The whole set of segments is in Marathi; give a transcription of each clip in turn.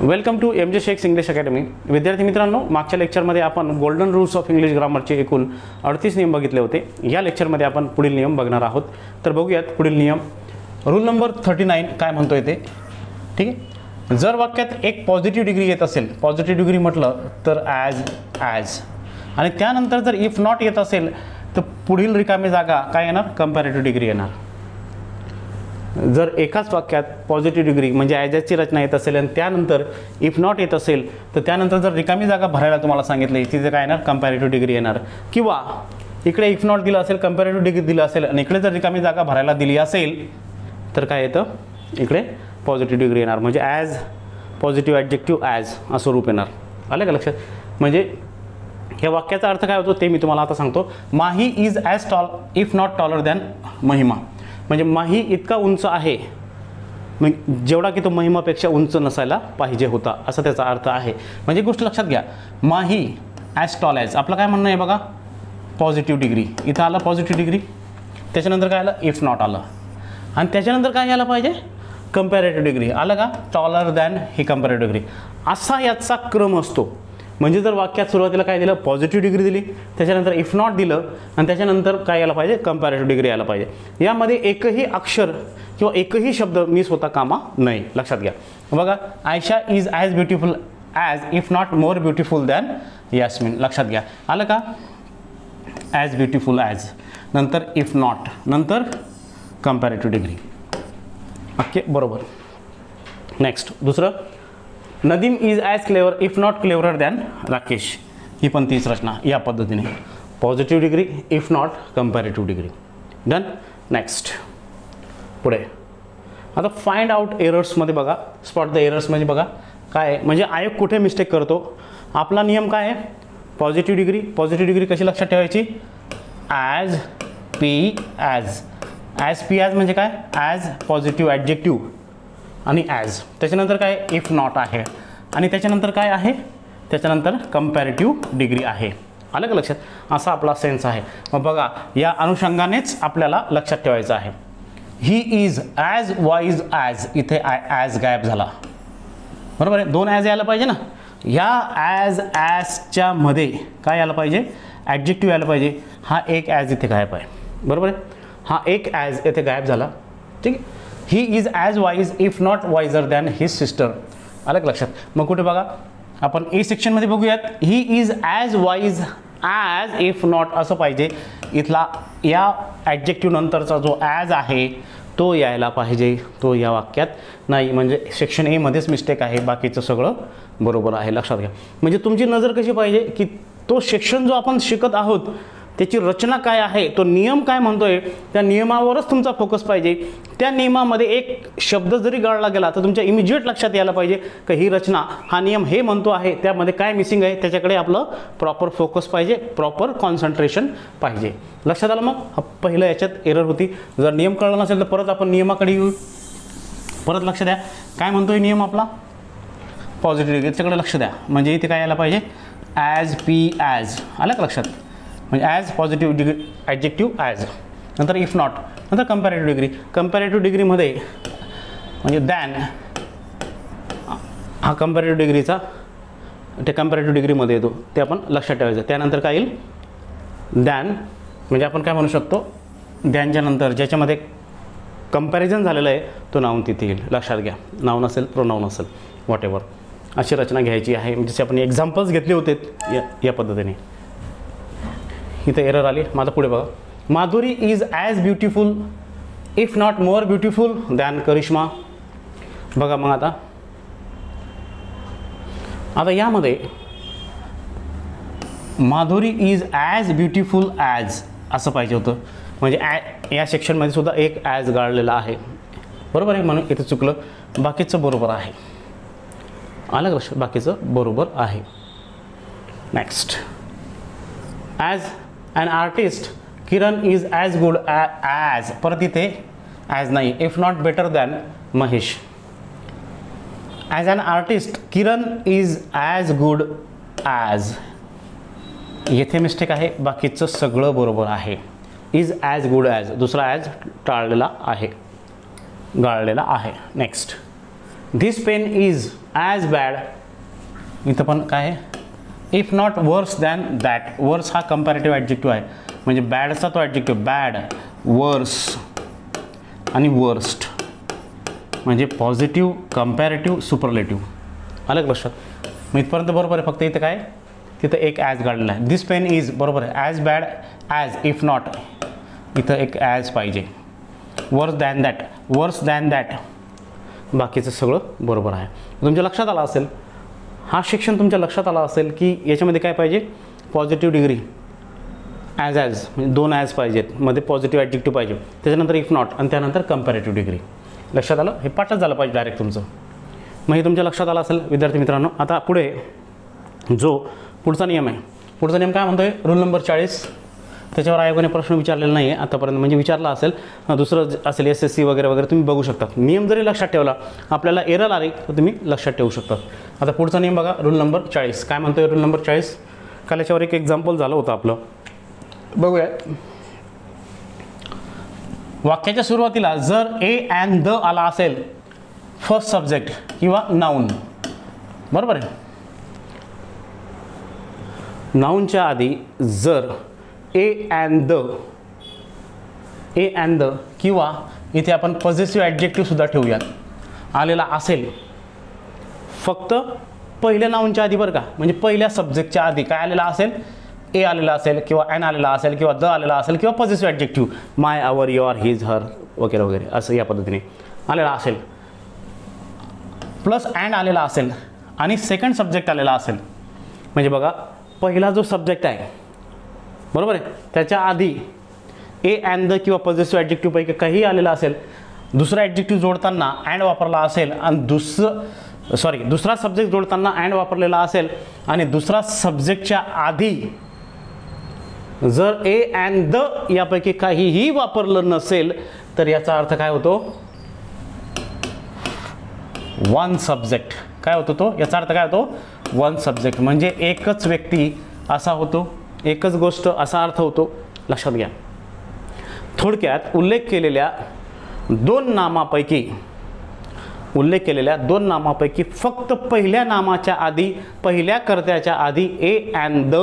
Welcome to M J Shakes English academy. विद्यार्थी मित्रांनो, मागच्या लेक्चरमध्ये आपण गोल्डन रूल्स ऑफ इंग्लिश ग्रामरचे एकूण 38 नियम बघितले होते. या लेक्चरमध्ये आपण पुढील नियम बघणार आहोत. तर बघूयात पुढील नियम. रूल नंबर 39 काय म्हणतोय ते. ठीक आहे. जर वाक्यात एक पॉझिटिव्ह डिग्री येत असेल, पॉझिटिव्ह डिग्री म्हटलं तर ॲज आणि त्यानंतर जर इफ नॉट येत असेल तर पुढील रिकामी जागा काय येणार, कंपॅरेटिव्ह डिग्री येणार. जर एकाच वाक्यात पॉझिटिव्ह डिग्री म्हणजे ॲजची रचना येत असेल आणि त्यानंतर इफ नॉट येत असेल तर त्यानंतर जर रिकामी जागा भरायला तुम्हाला सांगितलं तिथे काय येणार, कंपॅरेटिव्ह डिग्री येणार. किंवा इकडे इफ नॉट दिलं असेल, कंपॅरेटिव्ह डिग्री दिलं असेल आणि इकडे जर रिकामी जागा भरायला दिली असेल तर काय येतं, इकडे पॉझिटिव्ह डिग्री येणार. म्हणजे ॲज पॉझिटिव्ह ॲडजेक्टिव्ह ॲज असं रूप येणार. आलं का लक्षात. म्हणजे ह्या वाक्याचा अर्थ काय होतो ते मी तुम्हाला आता सांगतो. Mahi is as tall if not taller than Mahima. म्हणजे माही इतका उंच आहे जेवढा की तो महिमापेक्षा उंच नसायला पाहिजे होता, असा त्याचा अर्थ आहे. म्हणजे गोष्ट लक्षात घ्या, माही ॲज टॉल ॲज आपलं काय म्हणणं आहे बघा, पॉझिटिव्ह डिग्री. इथं आलं पॉझिटिव्ह डिग्री, त्याच्यानंतर काय आलं, इफ नॉट आलं आणि त्याच्यानंतर काय यायला पाहिजे, कंपॅरेटिव्ह डिग्री. आलं का, टॉलर दॅन ही कंपॅरेटिव्ह डिग्री. असा याचा क्रम असतो. म्हणजे जर वाक्यात सुरुवातीला काय दिलं, पॉझिटिव्ह डिग्री दिली, त्याच्यानंतर इफ नॉट दिलं आणि त्याच्यानंतर काय यायला पाहिजे, कंपॅरेटिव्ह डिग्री यायला पाहिजे. यामध्ये एकही अक्षर किंवा एकही शब्द मिस होता कामा नाही. लक्षात घ्या. बघा, Ayesha is as beautiful as if not more beautiful than Yasmin. लक्षात घ्या. आलं का, ॲज ब्युटिफुल ॲज, नंतर इफ नॉट, नंतर कंपॅरेटिव्ह डिग्री. ओके, बरोबर. नेक्स्ट दुसरं, Nadeem is as clever if not cleverer than Rakesh. ही पण तीच रचना या पद्धतीने, positive degree, if not, comparative degree. Done. Next पुढे आता फाइंड आउट एरर्समध्ये बघा, स्पॉट द एरर्स म्हणजे बघा काय आहे, म्हणजे आयोग कुठे मिस्टेक करतो. आपला नियम काय आहे, पॉझिटिव्ह डिग्री. पॉझिटिव्ह डिग्री कशी लक्षात ठेवायची, as P as. As P as म्हणजे काय, ॲज पॉझिटिव्ह ॲडजेक्टिव्ह आणि ॲज. त्याच्यानंतर काय, इफ नॉट आहे आणि त्याच्यानंतर काय आहे, त्याच्यानंतर कंपॅरेटिव्ह डिग्री आहे. आलं का लक्षात. असा आपला सेन्स आहे. मग बघा, या अनुषंगानेच आपल्याला लक्षात ठेवायचं आहे. He is as wise as, इथे ॲज गायब झाला. बरोबर आहे, दोन ॲज यायला पाहिजे ना. या ॲजच्या मध्ये काय यायला पाहिजे, ॲडजेक्टिव्ह यायला पाहिजे. हा एक ॲज इथे गायब आहे. बरोबर आहे, हा एक ॲज इथे गायब झाला. ठीक आहे. He is as wise if not wiser than his sister. आलं का लक्षात. मग कुठे बघा, आपण ए सेक्शनमध्ये बघूयात. ही is as wise as if not असं पाहिजे. इथला या ॲडजेक्टिव्ह नंतरचा जो ॲज आहे तो यायला पाहिजे, तो या वाक्यात नाही. म्हणजे सेक्शन एमध्येच मिस्टेक आहे, बाकीचं सगळं बरोबर आहे. लक्षात घ्या. म्हणजे तुमची नजर कशी पाहिजे की तो सेक्शन जो आपण शिकत आहोत त्याची रचना काय आहे, तो नियम काय म्हणतोय, त्या नियमावरच तुमचा फोकस पाहिजे. त्या नियमामध्ये एक शब्द जरी गाळला गेला तर तुमच्या इमिजिएट लक्षात यायला पाहिजे की ही रचना, हा नियम हे म्हणतो आहे, त्यामध्ये काय मिसिंग आहे त्याच्याकडे आपलं प्रॉपर फोकस पाहिजे, प्रॉपर कॉन्सन्ट्रेशन पाहिजे. लक्षात आलं. मग पहिलं याच्यात एरर होती. जर नियम कळला नसेल तर परत आपण नियमाकडे येऊ. परत लक्ष द्या, काय म्हणतोय नियम आपला, पॉझिटिव्ह डिग्री, त्याच्याकडे लक्ष द्या. म्हणजे इथे काय यायला पाहिजे, ॲज पी ॲज. आलं का लक्षात. म्हणजे as positive degree adjective as, नंतर इफ नॉट, नंतर कंपॅरेटिव्ह डिग्री. कंपॅरेटिव्ह डिग्रीमध्ये म्हणजे दॅन, हा कंपॅरेटिव्ह डिग्रीचा ते कंपॅरेटिव्ह डिग्रीमध्ये येतो, ते आपण लक्षात ठेवायचं. त्यानंतर काय येईल, दॅन. म्हणजे आपण काय म्हणू शकतो, दॅनच्या नंतर ज्याच्यामध्ये कंपॅरिझन झालेलं आहे तो नाऊन तिथे येईल. लक्षात घ्या. नाऊन असेल, प्रोनाऊन असेल, व्हॉट एव्हर, अशी रचना घ्यायची आहे. जसे आपण एक्झाम्पल्स घेतले होते या पद्धतीने. इथं एरर आली. माझा पुढे बघा, Madhuri is as beautiful if not more beautiful than Karishma. बघा मग आता यामध्ये Madhuri is as beautiful as असं पाहिजे होतं. म्हणजे या सेक्शनमध्ये सुद्धा एक ॲज गाळलेला आहे. बरोबर आहे, म्हणून इथे चुकलं. बाकीचं बरोबर आहे. आलं का लक्षात, बाकीचं बरोबर आहे. Next, as an artist Kiran is as good as, परत इथे as नाही, if not better than Mahesh. As an artist Kiran is as good as, येथे मिस्टेक आहे, बाकीचं सगळं बरोबर आहे. is as good as, दुसरा as टाळलेला आहे, गाळलेला आहे. Next, this pen is as bad, इथं पण काय आहे, if not worse than that. Worse हा कंपॅरेटिव्ह ॲडजेक्टिव्ह आहे, म्हणजे बॅडचा तो ॲडजेक्टिव्ह, बॅड, वर्स आणि वर्स्ट म्हणजे पॉझिटिव्ह, कंपॅरेटिव्ह, सुपरलेटिव्ह. आलं का लक्षात? मग इथपर्यंत बरोबर आहे. फक्त इथं काय, तिथं एक ॲज काढलेला आहे. दिस पेन इज बरोबर आहे, as bad as, if not इथं एक ॲज पाहिजे. वर्स दॅन दॅट, वर्स दॅन दॅट, बाकीचं सगळं बरोबर आहे. तुमच्या लक्षात आलं असेल, हा सेक्शन तुमच्या लक्षात आला असेल की याच्यामध्ये काय पाहिजे, पॉझिटिव्ह डिग्री, ॲज ॲज म्हणजे 2 ॲज पाहिजेत, मध्ये पॉझिटिव्ह ॲडजेक्टिव्ह पाहिजे, त्याच्यानंतर इफ नॉट आणि त्यानंतर कंपॅरेटिव्ह डिग्री. लक्षात आलं? हे पाठच झालं पाहिजे डायरेक्ट तुमचं. मग हे तुमच्या लक्षात आलं असेल विद्यार्थी मित्रांनो. आता पुढे जो पुढचा नियम आहे, पुढचा नियम काय म्हणतो आहे, रूल नंबर 40. त्याच्यावर आयोगाने प्रश्न विचारलेला नाही आहे आतापर्यंत, म्हणजे विचारला असेल, दुसरं असेल SSC वगैरे वगैरे, तुम्ही बघू शकता. नियम जरी लक्षात ठेवला, आपल्याला एरर आली तर तुम्ही लक्षात ठेवू शकता. आता पुढचा नियम बघा, रूल नंबर 40. काय म्हणतो आहे रूल नंबर 40? काल याच्यावर एक एक्झाम्पल झालं होतं आपलं, बघूया. वाक्याच्या सुरुवातीला जर ए अँड द आला असेल, फर्स्ट सब्जेक्ट किंवा नाऊन, बरोबर आहे. नाऊनच्या आधी जर ए अँड द किंवा इथे आपण पॉझिटिव्ह ॲडजेक्टिव्ह सुद्धा ठेवूयात, आलेला असेल, फक्त पहिल्या नाऊनच्या आधी बरं का, म्हणजे पहिल्या सब्जेक्टच्या आधी काय आलेला असेल, ए आलेला असेल किंवा एन आलेला असेल किंवा द आलेला असेल किंवा positive adjective, my, our, your, his, her वगैरे वगैरे असं या पद्धतीने आलेला असेल, प्लस अँड आलेला असेल आणि सेकंड सब्जेक्ट आलेला असेल, म्हणजे बघा पहिला जो सब्जेक्ट आहे, बरोबर आहे, त्याच्या आधी ए अँड द किंवा पॉझिटिव्ह ॲडजेक्टिव्ह पैकी काही आलेला असेल, दुसरा ॲडजेक्टिव्ह जोडताना अँड वापरला असेल आणि दुसरा सब्जेक्ट जोडताना अँड वापरलेला असेल आणि दुसरा सब्जेक्टच्या आधी जर ए अँड द यापैकी काहीही वापरलं नसेल, तर याचा अर्थ काय होतो, वन सब्जेक्ट. काय होतो तो, याचा अर्थ काय होतो, वन सब्जेक्ट, म्हणजे एकच व्यक्ती असा होतो, एकच गोष्ट असा अर्थ होतो. लक्षात घ्या. थोडक्यात उल्लेख केलेल्या दोन नामापैकी फक्त पहिल्या नामाच्या आधी, पहिल्या कर्त्याच्या आधी ए अँड द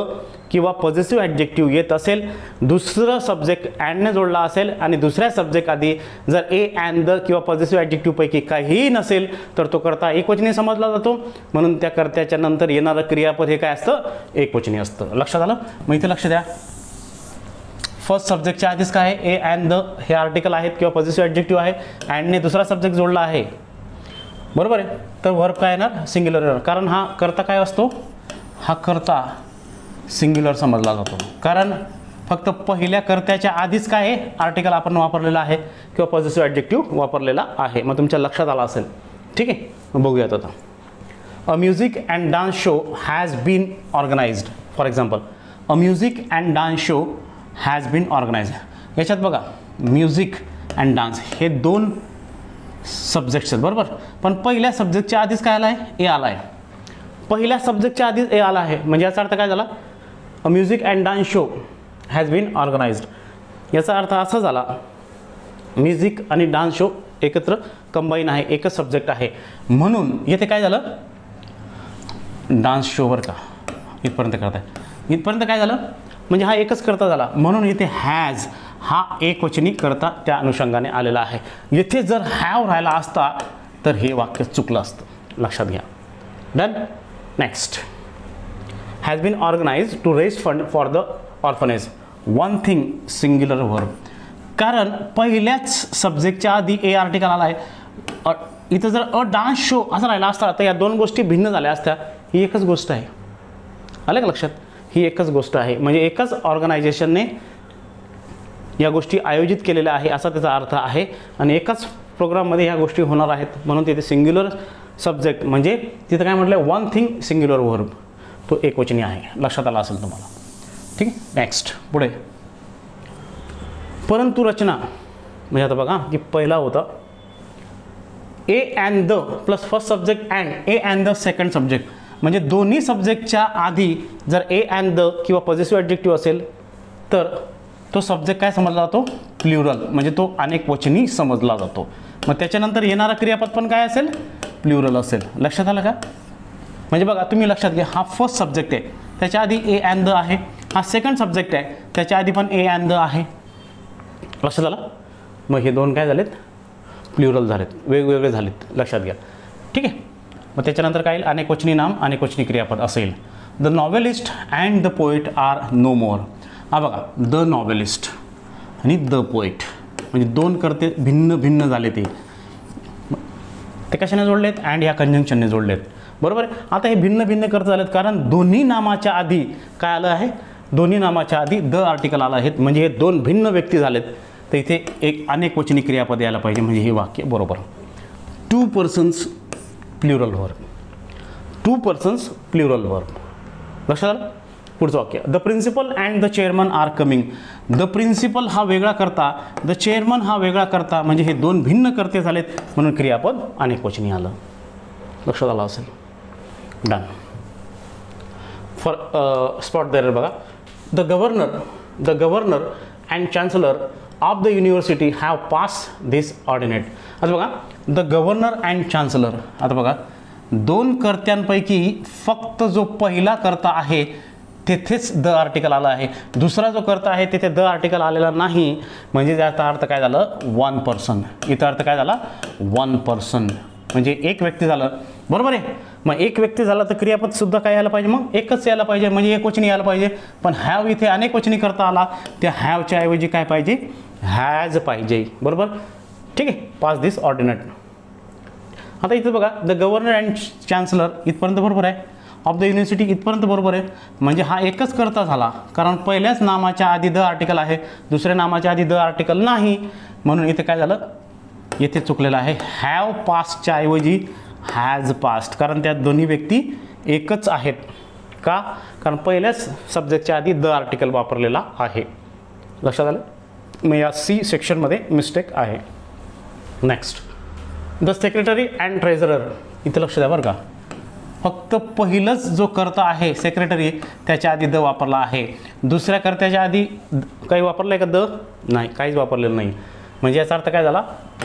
किंवा पॉझिटिव्ह ॲडजेक्टिव्ह येत असेल, दुसरं सब्जेक्ट अँडने जोडला असेल आणि दुसऱ्या सब्जेक्ट आधी जर ए अँड द किंवा पॉझिटिव्ह ॲडजेक्टिव्ह पैकी काहीही नसेल, तर तो कर्ता एकवचनी समजला जातो. म्हणून त्या कर्त्याच्या नंतर येणारं क्रियापद हे काय असतं, एकवचनी असतं. लक्षात आलं? मग इथे लक्ष द्या. फर्स्ट सब्जेक्टच्या आधीच काय आहे, ए अँड द हे आर्टिकल आहेत किंवा पॉझिटिव्ह ॲडजेक्टिव्ह आहे, अँडने दुसरा सब्जेक्ट जोडला आहे, बरोबर आहे. तर वर्ब काय येणार, सिंग्युलर येणार, कारण हा कर्ता काय असतो, हा कर्ता सिंग्युलर समजला जातो, कारण फक्त पहिल्या कर्त्याच्या आधीच काय आहे, आर्टिकल आपण वापरलेला आहे किंवा पॉझिटिव्ह ॲडजेक्टिव्ह वापरलेला आहे. मग तुमच्या लक्षात आला असेल. ठीक आहे, मग बघूयात आता. A music and dance show has been organised. For example, a music and dance show has been organised. याच्यात बघा म्युझिक अँड डान्स हे 2 सब्जेक्ट्स आहेत, बरोबर. पण पहिल्या सब्जेक्टच्या आधीच काय आला आहे, ए आला आहे. पहिल्या सब्जेक्टच्या आधीच ए आला आहे, म्हणजे याचा अर्थ काय झाला, a music and dance show has been organised. याचा अर्थ असा झाला, म्युझिक आणि डान्स शो एकत्र कंबाईन आहे, एकच सब्जेक्ट आहे, म्हणून येथे काय झालं, डान्स शोवर का इथपर्यंत करताय, इथपर्यंत काय झालं, म्हणजे हा एकच कर्ता झाला, म्हणून इथे हॅज हा एकवचनी कर्ता त्या अनुषंगाने आलेला आहे. येथे जर हॅव राहिला असता तर हे वाक्य चुकलं असतं. लक्षात घ्या. Done. Next, has been organised to raise fund for the orphanage. One thing, singular verb, कारण पहिल्याच सब्जेक्टच्या आधी ए आर्टिकल आला आहे. इथं जर अ डान्स शो असं राहिला असता तर या 2 गोष्टी भिन्न झाल्या असत्या. ही एकच गोष्ट आहे. आलं का लक्षात? ही एकच गोष्ट आहे, म्हणजे एकच ऑर्गनायझेशनने या गोष्टी आयोजित केलेल्या आहे असा त्याचा अर्थ आहे आणि एकाच प्रोग्राममध्ये ह्या गोष्टी होणार आहेत, म्हणून तिथे सिंग्युलर सब्जेक्ट, म्हणजे तिथं काय म्हटलं, वन थिंग सिंग्युलर वर्ब, तो एकवचनी आहे. लक्षात आला असेल तुम्हाला. ठीक आहे. नेक्स्ट, पुढे. परंतु रचना, म्हणजे आता बघा की पहिला होता A and the plus first subject and A and the second subject, म्हणजे दोन्ही सब्जेक्टच्या आधी जर ए अँड द किंवा पॉझिटिव्ह ॲडजेक्टिव्ह असेल तर तो सब्जेक्ट काय समजला जातो, प्ल्युरल, म्हणजे तो अनेक वचनी समजला जातो. मग त्याच्यानंतर येणारा क्रियापद पण काय असेल, प्लुरल असेल. लक्षात आलं का? म्हणजे बघा तुम्ही लक्षात घ्या, हा फर्स्ट सब्जेक्ट आहे, त्याच्या आधी ए अँड द आहे. हा सेकंड सब्जेक्ट आहे, त्याच्या आधी पण ए अँड द आहे. लक्षात आलं? मग हे दोन काय झालेत? प्लुरल झालेत, वेगवेगळे झालेत. लक्षात घ्या. ठीक आहे. मग त्याच्यानंतर काय येईल? अनेकवचनी नाम, अनेकवचनी क्रियापद असं येईल. The novelist and the poet are no more. हा बघा, द नॉवेलिस्ट आणि द पोएट म्हणजे दोन कर्ते भिन्न भिन्न झाले. ते कशाने जोडलेत? अँड ह्या कंजंक्शनने जोडलेत. बरोबर आहे. आता हे भिन्न भिन्न कर्ते झालेत कारण दोन्ही नामाच्या आधी काय आलं आहे? दोन्ही नामाच्या आधी द आर्टिकल आलं आहे. म्हणजे हे दोन भिन्न व्यक्ती झालेत, तर इथे एक अनेकवचनी क्रियापद यायला पाहिजे. म्हणजे हे वाक्य बरोबर. 2 persons plural verb. 2 persons plural verb. लक्षात आलं? पुढचं वाक्य, the principal and the chairman are coming. The principal हा वेगळा करता, द चेअरमन हा वेगळा करता, म्हणजे हे दोन भिन्न कर्ते झालेत म्हणून क्रियापद अनेकवचनी आलं. लक्षात आलं असेल. डन. फॉर स्पॉट देअर बघा, the governor and chancellor of the university have pass this ordinate. आता बघा, द गव्हर्नर अँड चान्सलर. आता बघा, दोन कर्त्यांपैकी फक्त जो पहिला कर्ता आहे तेथेच द आर्टिकल आला आहे. दुसरा जो कर्ता आहे तिथे द आर्टिकल आलेला नाही. म्हणजे त्याचा अर्थ काय झालं? 1 person. इथं अर्थ काय झाला? 1 person म्हणजे एक व्यक्ती झालं. बरोबर आहे. मग एक व्यक्ती झाला तर क्रियापद सुद्धा काय यायला पाहिजे? मग एकच यायला पाहिजे, म्हणजे एकवचनी यायला पाहिजे. पण हॅव इथे अनेकवचनी करता आला, त्या हॅवच्या ऐवजी काय पाहिजे? हॅज पाहिजे. बरोबर. ठीक आहे. पास दिस ऑर्डिनेट. आता इथं बघा, द गव्हर्नर अँड चान्सलर इथपर्यंत बरोबर आहे. ऑफ द युनिव्हर्सिटी इथपर्यंत बरोबर आहे. म्हणजे हा एकच कर्ता झाला कारण पहिल्याच नामाच्या आधी द आर्टिकल आहे, दुसऱ्या नामाच्या आधी द आर्टिकल नाही. म्हणून इथे काय झालं? येथे चुकलेलं आहे. हॅव पास्टच्या ऐवजी हॅज पास्ट, कारण त्या दोन्ही व्यक्ती एकच आहेत. का? कारण पहिल्याच सब्जेक्टच्या आधी द आर्टिकल वापरलेला आहे. लक्षात आलं? मग या सी सेक्शनमध्ये मिस्टेक आहे. Next, the secretary and treasurer. इथं लक्ष द्या बरं का, फक्त पहिलंच जो कर्ता आहे सेक्रेटरी त्याच्या आधी द वापरला आहे. दुसऱ्या कर्त्याच्या आधी काही वापरलं आहे का? द नाही, काहीच वापरलेलं नाही. म्हणजे याचा अर्थ काय झाला?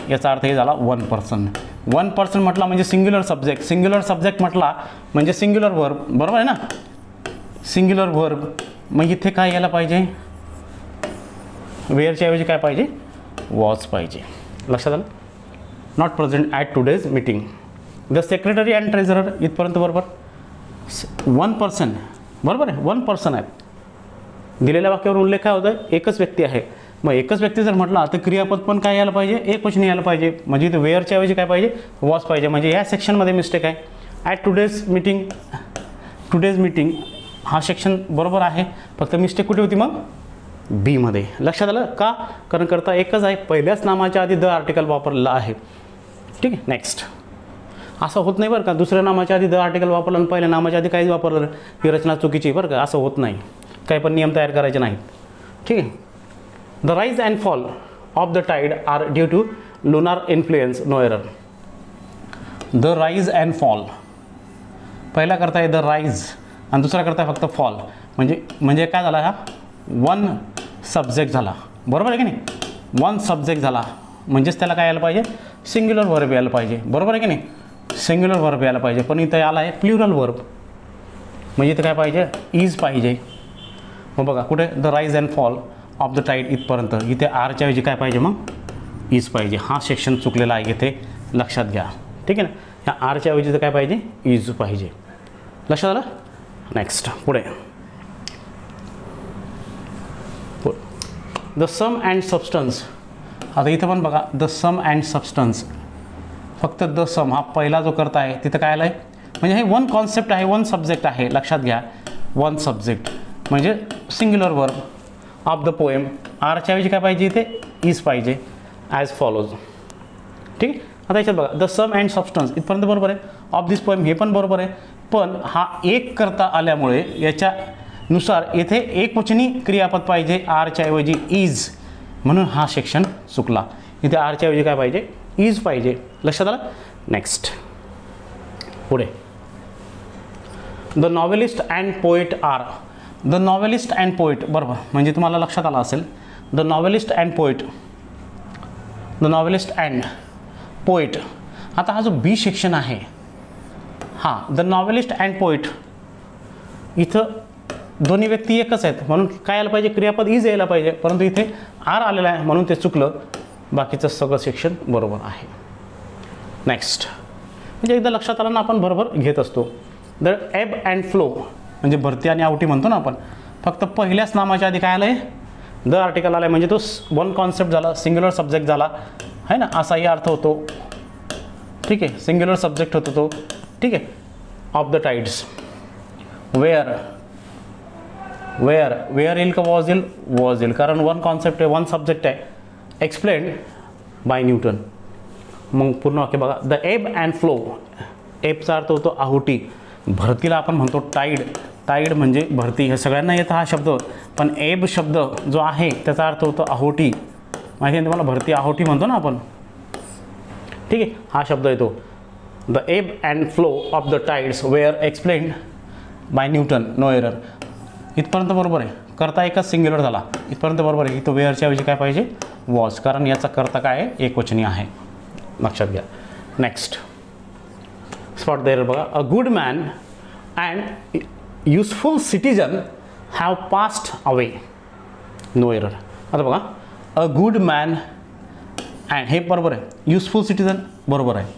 याचा अर्थ हे झाला 1 person. 1 person म्हटला म्हणजे सिंग्युलर सब्जेक्ट. सिंग्युलर सब्जेक्ट म्हटला म्हणजे सिंग्युलर वर्ब. बरोबर आहे ना? Singular verb. मग इथे काय यायला पाहिजे? वेअरच्या ऐवजी काय पाहिजे? वॉज पाहिजे. लक्षात आलं? Not present at today's meeting. The secretary and treasurer इथपर्यंत बरोबर. 1 person. बरोबर आहे. 1 person आहे. दिलेल्या वाक्यावर उल्लेख काय होतं? एकच व्यक्ती आहे. मग एकच व्यक्ती जर म्हटला तर क्रियापद पण काय यायला पाहिजे? एकवचनी यायला पाहिजे. म्हणजे इथे वेअरच्या ऐवजी काय पाहिजे? वॉज पाहिजे. म्हणजे या सेक्शनमध्ये मिस्टेक आहे. ॲट टुडेज मीटिंग हा सेक्शन बरोबर आहे. फक्त मिस्टेक कुठे होती मग? बीमध्ये. लक्षात आलं का? कारण करता एकच आहे, पहिल्याच नामाच्या आधी द आर्टिकल वापरलेलं आहे. ठीक आहे. नेक्स्ट, असं होत नाही बरं का, दुसऱ्या नामाच्या आधी द आर्टिकल वापरलं आणि पहिल्या नामाच्या आधी काहीच वापरलं, ही रचना चुकीची बरं का. असं होत नाही. काही पण नियम तयार करायचे नाहीत. ठीक आहे. The rise and fall of the tide are due to lunar influence. No error. The rise and fall, पहिला करता आहे द राईज आणि दुसरा करता फक्त फॉल. म्हणजे काय झाला? हा 1 सब्जेक्ट झाला. बरोबर आहे की नाही? 1 सब्जेक्ट झाला म्हणजेच त्याला काय यायला पाहिजे? सिंग्युलर वर्ब यायला पाहिजे. बरोबर आहे की नाही? सिंग्युलर वर्ब यायला पाहिजे. पण इथं आला आहे प्लुरल वर्ब. म्हणजे इथं काय पाहिजे? इज पाहिजे. मग बघा कुठे? The rise and fall of the tide इथपर्यंत. इथे आरच्या ऐवजी काय पाहिजे मग? इज पाहिजे. हा सेक्शन चुकलेला आहे इथे, लक्षात घ्या. ठीक आहे ना? ह्या आरच्या ऐवजी तर काय पाहिजे? इज पाहिजे. लक्षात आलं? नेक्स्ट, पुढे द सम अँड सबस्टन्स. आता इथं पण बघा, द सम अँड सबस्टन्स. फक्त द सम हा पहिला जो करता आहे तिथं काय आलं आहे? म्हणजे हे 1 कॉन्सेप्ट आहे, 1 सब्जेक्ट आहे. लक्षात घ्या, 1 सब्जेक्ट म्हणजे singular verb of the poem. आरच्या ऐवजी काय पाहिजे? इथे इज पाहिजे. As follows. ठीक आहे. आता याच्यात बघा, द सम अँड सबस्टन्स इथपर्यंत बरोबर आहे. ऑफ दिस पोएम हे पण बरोबर आहे. पण हा एक करता आल्यामुळे याच्यानुसार येथे एकवचनी क्रियापद पाहिजे आरच्या ऐवजी इज, म्हणून हा सेक्शन चुकला. इथे आरच्या ऐवजी काय पाहिजे? इज पाहिजे. लक्षात आलं? नेक्स्ट, पुढे the novelist and poet are. The novelist and poet बरोबर, म्हणजे तुम्हाला लक्षात आलं असेल. The novelist and poet, the novelist and poet. आता हा जो बी सेक्शन आहे, हा द नॉवेलिस्ट अँड पोएट, इथं दोन्ही व्यक्ती एकच आहेत म्हणून काय आलं पाहिजे, क्रियापद इज यायला पाहिजे, परंतु इथे आर आलेला आहे म्हणून ते चुकलं. बाकीचं सगळं सेक्शन बरोबर आहे. नेक्स्ट म्हणजे एकदा लक्षात आलं ना, आपण बरोबर घेत असतो. द एब अँड फ्लो म्हणजे भरती आणि आवटी म्हणतो ना आपण, फक्त पहिल्याच नामाच्या आधी काय आलं आहे, द आर्टिकल आलं आहे, म्हणजे तो वन कॉन्सेप्ट झाला, सिंग्युलर सब्जेक्ट झाला आहे ना, असाही अर्थ होतो. ठीक आहे, सिंग्युलर सब्जेक्ट होतो तो. ठीक आहे, ऑफ द टाइड्स. वेअर येईल का वॉज येईल, वॉज येईल, कारण वन कॉन्सेप्ट आहे, वन सब्जेक्ट आहे. Explained by Newton. मग पूर्ण वाक्य बघा. द एब अँड फ्लो, एबचा अर्थ होतो आहुती, भरतीला आपण म्हणतो टाईड. टाईड म्हणजे भरती, हे सगळ्यांना येतं हा शब्द, पण एब शब्द जो आहे त्याचा अर्थ होतो आहोटी. माहिती आहे तुम्हाला, भरती आहोटी म्हणतो ना आपण. ठीक आहे, हा शब्द येतो. The ebb and flow of the tides were explained by Newton, no error. इथपर्यंत बरोबर आहे. करता एकच सिंग्युलर झाला, इथपर्यंत बरोबर आहे. इथं वेअरच्या ऐवजी काय पाहिजे, वॉज, कारण याचा करता काय आहे, एकवचनी आहे, लक्षात घ्या. नेक्स्ट स्पॉट देअर बघा. A good man and useful citizen have passed away, no error. आता बघा, अ गुड मॅन अँड, हे बरोबर आहे. युजफुल सिटीजन बरोबर आहे.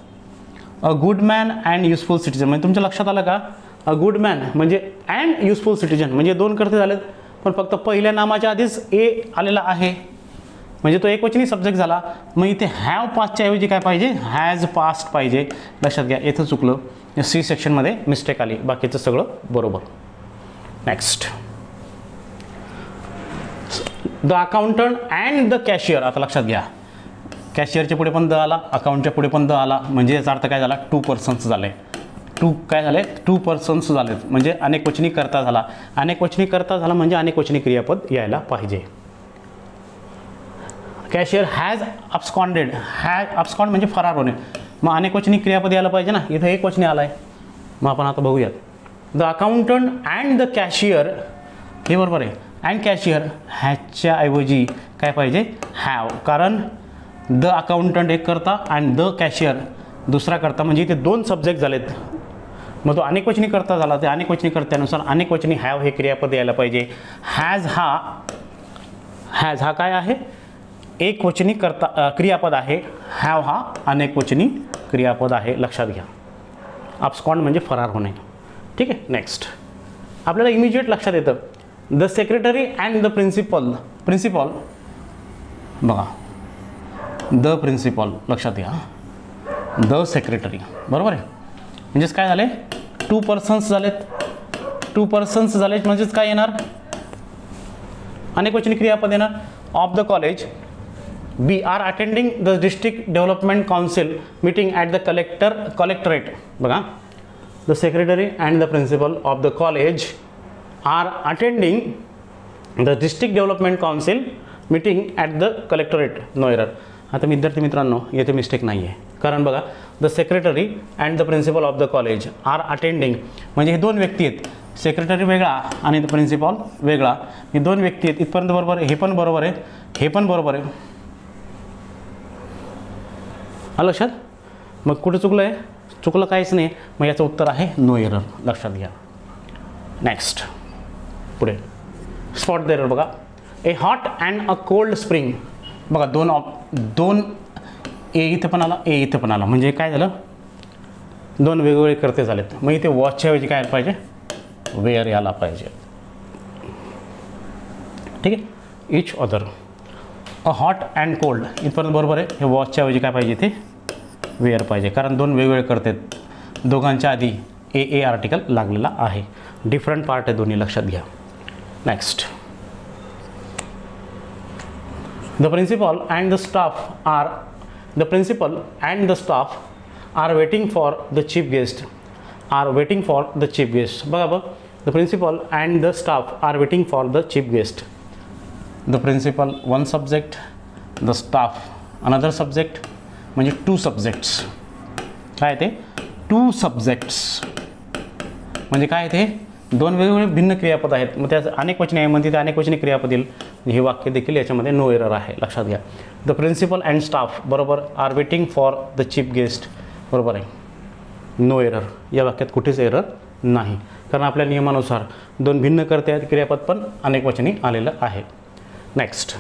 अ good man and useful citizen म्हणजे तुमच्या लक्षात आलं का, अ गुड मॅन म्हणजे अँड युजफुल सिटीजन म्हणजे दोन कर्ते झालेत, पण फक्त पहिल्या नामाच्या आधीच ए आलेला आहे म्हणजे तो एकवचनी सब्जेक्ट झाला. मग इथे हॅव पास्टच्या ऐवजी काय पाहिजे, हॅज पास्ट पाहिजे. लक्षात घ्या, इथं चुकलं, सी सेक्शनमध्ये मिस्टेक आली, बाकीचं सगळं बरोबर. Next the accountant and the cashier. आता लक्षात घ्या, कॅशियरच्या पुढे पण द आला, अकाउंटच्या पुढे पण द आला, म्हणजे याचा अर्थ काय झाला, टू पर्सन्स झाले. काय झाले, टू पर्सन्स झालेत, म्हणजे अनेकवचनी करता झाला. अनेकवचनी करता झाला म्हणजे अनेकवचनी क्रियापद यायला पाहिजे. कॅशियर हॅज अब्स्कॉन्डेड, हॅज अब्स्कॉन्ड म्हणजे फरार होणे, मग अनेकवचनी क्रियापद यायला पाहिजे ना, इथं एकवचनी आला आहे. मग आपण आता बघूयात. The accountant and the cashier, हे बरोबर आहे. अँड कॅशियर, हॅजच्या ऐवजी काय पाहिजे, हॅव, कारण द अकाउंटंट एक करता आणि द कॅशियर दुसरा करता, म्हणजे इथे दोन सब्जेक्ट झालेत. मग तो अनेकवचनी करता झाला, ते अनेकवचनी कर्त्यानुसार अनेकवचनी हॅव हे क्रियापद यायला पाहिजे. हॅज हा काय आहे, एकवचनी करता क्रियापद आहे. हॅव हा अनेकवचनी क्रियापद आहे, लक्षात घ्या. अब्स्कॉन्ड म्हणजे फरार होणे. ठीक आहे. नेक्स्ट आपल्याला इमिजिएट लक्षात येतं, the secretary and the principal. Principal बघा, द प्रिन्सिपल लक्षात घ्या, द सेक्रेटरी बरोबर आहे. म्हणजेच काय झाले, टू पर्सन्स झालेत. टू पर्सन्स झालेत म्हणजेच काय येणार, अनेकवचनी क्रियापद येणार. Of the college, be are attending the district development council meeting at the collectorate. बघा, the secretary and the principal of the college are attending the district development council meeting at the collectorate, no error. आता विद्यार्थी मित्रांनो, येथे मिस्टेक नाही आहे, कारण बघा, the secretary and the principal of the college are attending म्हणजे हे दोन व्यक्ती आहेत. सेक्रेटरी वेगळा आणि द प्रिन्सिपल वेगळा, हे दोन व्यक्ती आहेत. इथपर्यंत बरोबर आहे, हे पण बरोबर आहे, हे पण बरोबर आहे. आलं लक्षात. मग कुठं चुकलं आहे, चुकलं काहीच नाही, मग याचं उत्तर आहे नो एरर, लक्षात घ्या. नेक्स्ट पुढे स्पॉट देअर बघा. ए hot and a cold spring. बघा, दोन ए इथं पण आला, ए इथं पण आला, म्हणजे काय झालं, दोन वेगवेगळे कर्ते झालेत. मग इथे वॉचच्या ऐवजी काय पाहिजे, वेअर यायला पाहिजे. ठीक आहे. Each other. A hot and cold इथपर्यंत बरोबर आहे. हे वॉचच्या ऐवजी काय पाहिजे, इथे वेअर पाहिजे, कारण दोन वेगवेगळे कर्ते आहेत. दोघांच्या आधी ए आर्टिकल लागलेला आहे. डिफरंट पार्ट आहे दोन्ही, लक्षात घ्या. Next the principal and the staff are waiting for the chief guest. बघा बघ, the principal and the staff are waiting for the chief guest. The principal one subject, the staff another subject, म्हणजे टू सब्जेक्ट्स. काय ते, टू सब्जेक्ट्स म्हणजे काय ते, दोन वेगवेगळे भिन्न क्रियापद आहेत. मग त्याचं अनेकवचनी आहे म्हणजे ते अनेकवचनी क्रियापद येईल. हे वाक्य देखील याच्यामध्ये नो एरर आहे, लक्षात घ्या. द प्रिन्सिपल अँड स्टाफ बरोबर are waiting for the chief guest, बरोबर आहे, नो एरर. या वाक्यात कुठेच एरर नाही, कारण आपल्या नियमानुसार दोन भिन्न कर्ते आहेत, क्रियापद पण अनेकवचनी आलेलं आहे. नेक्स्ट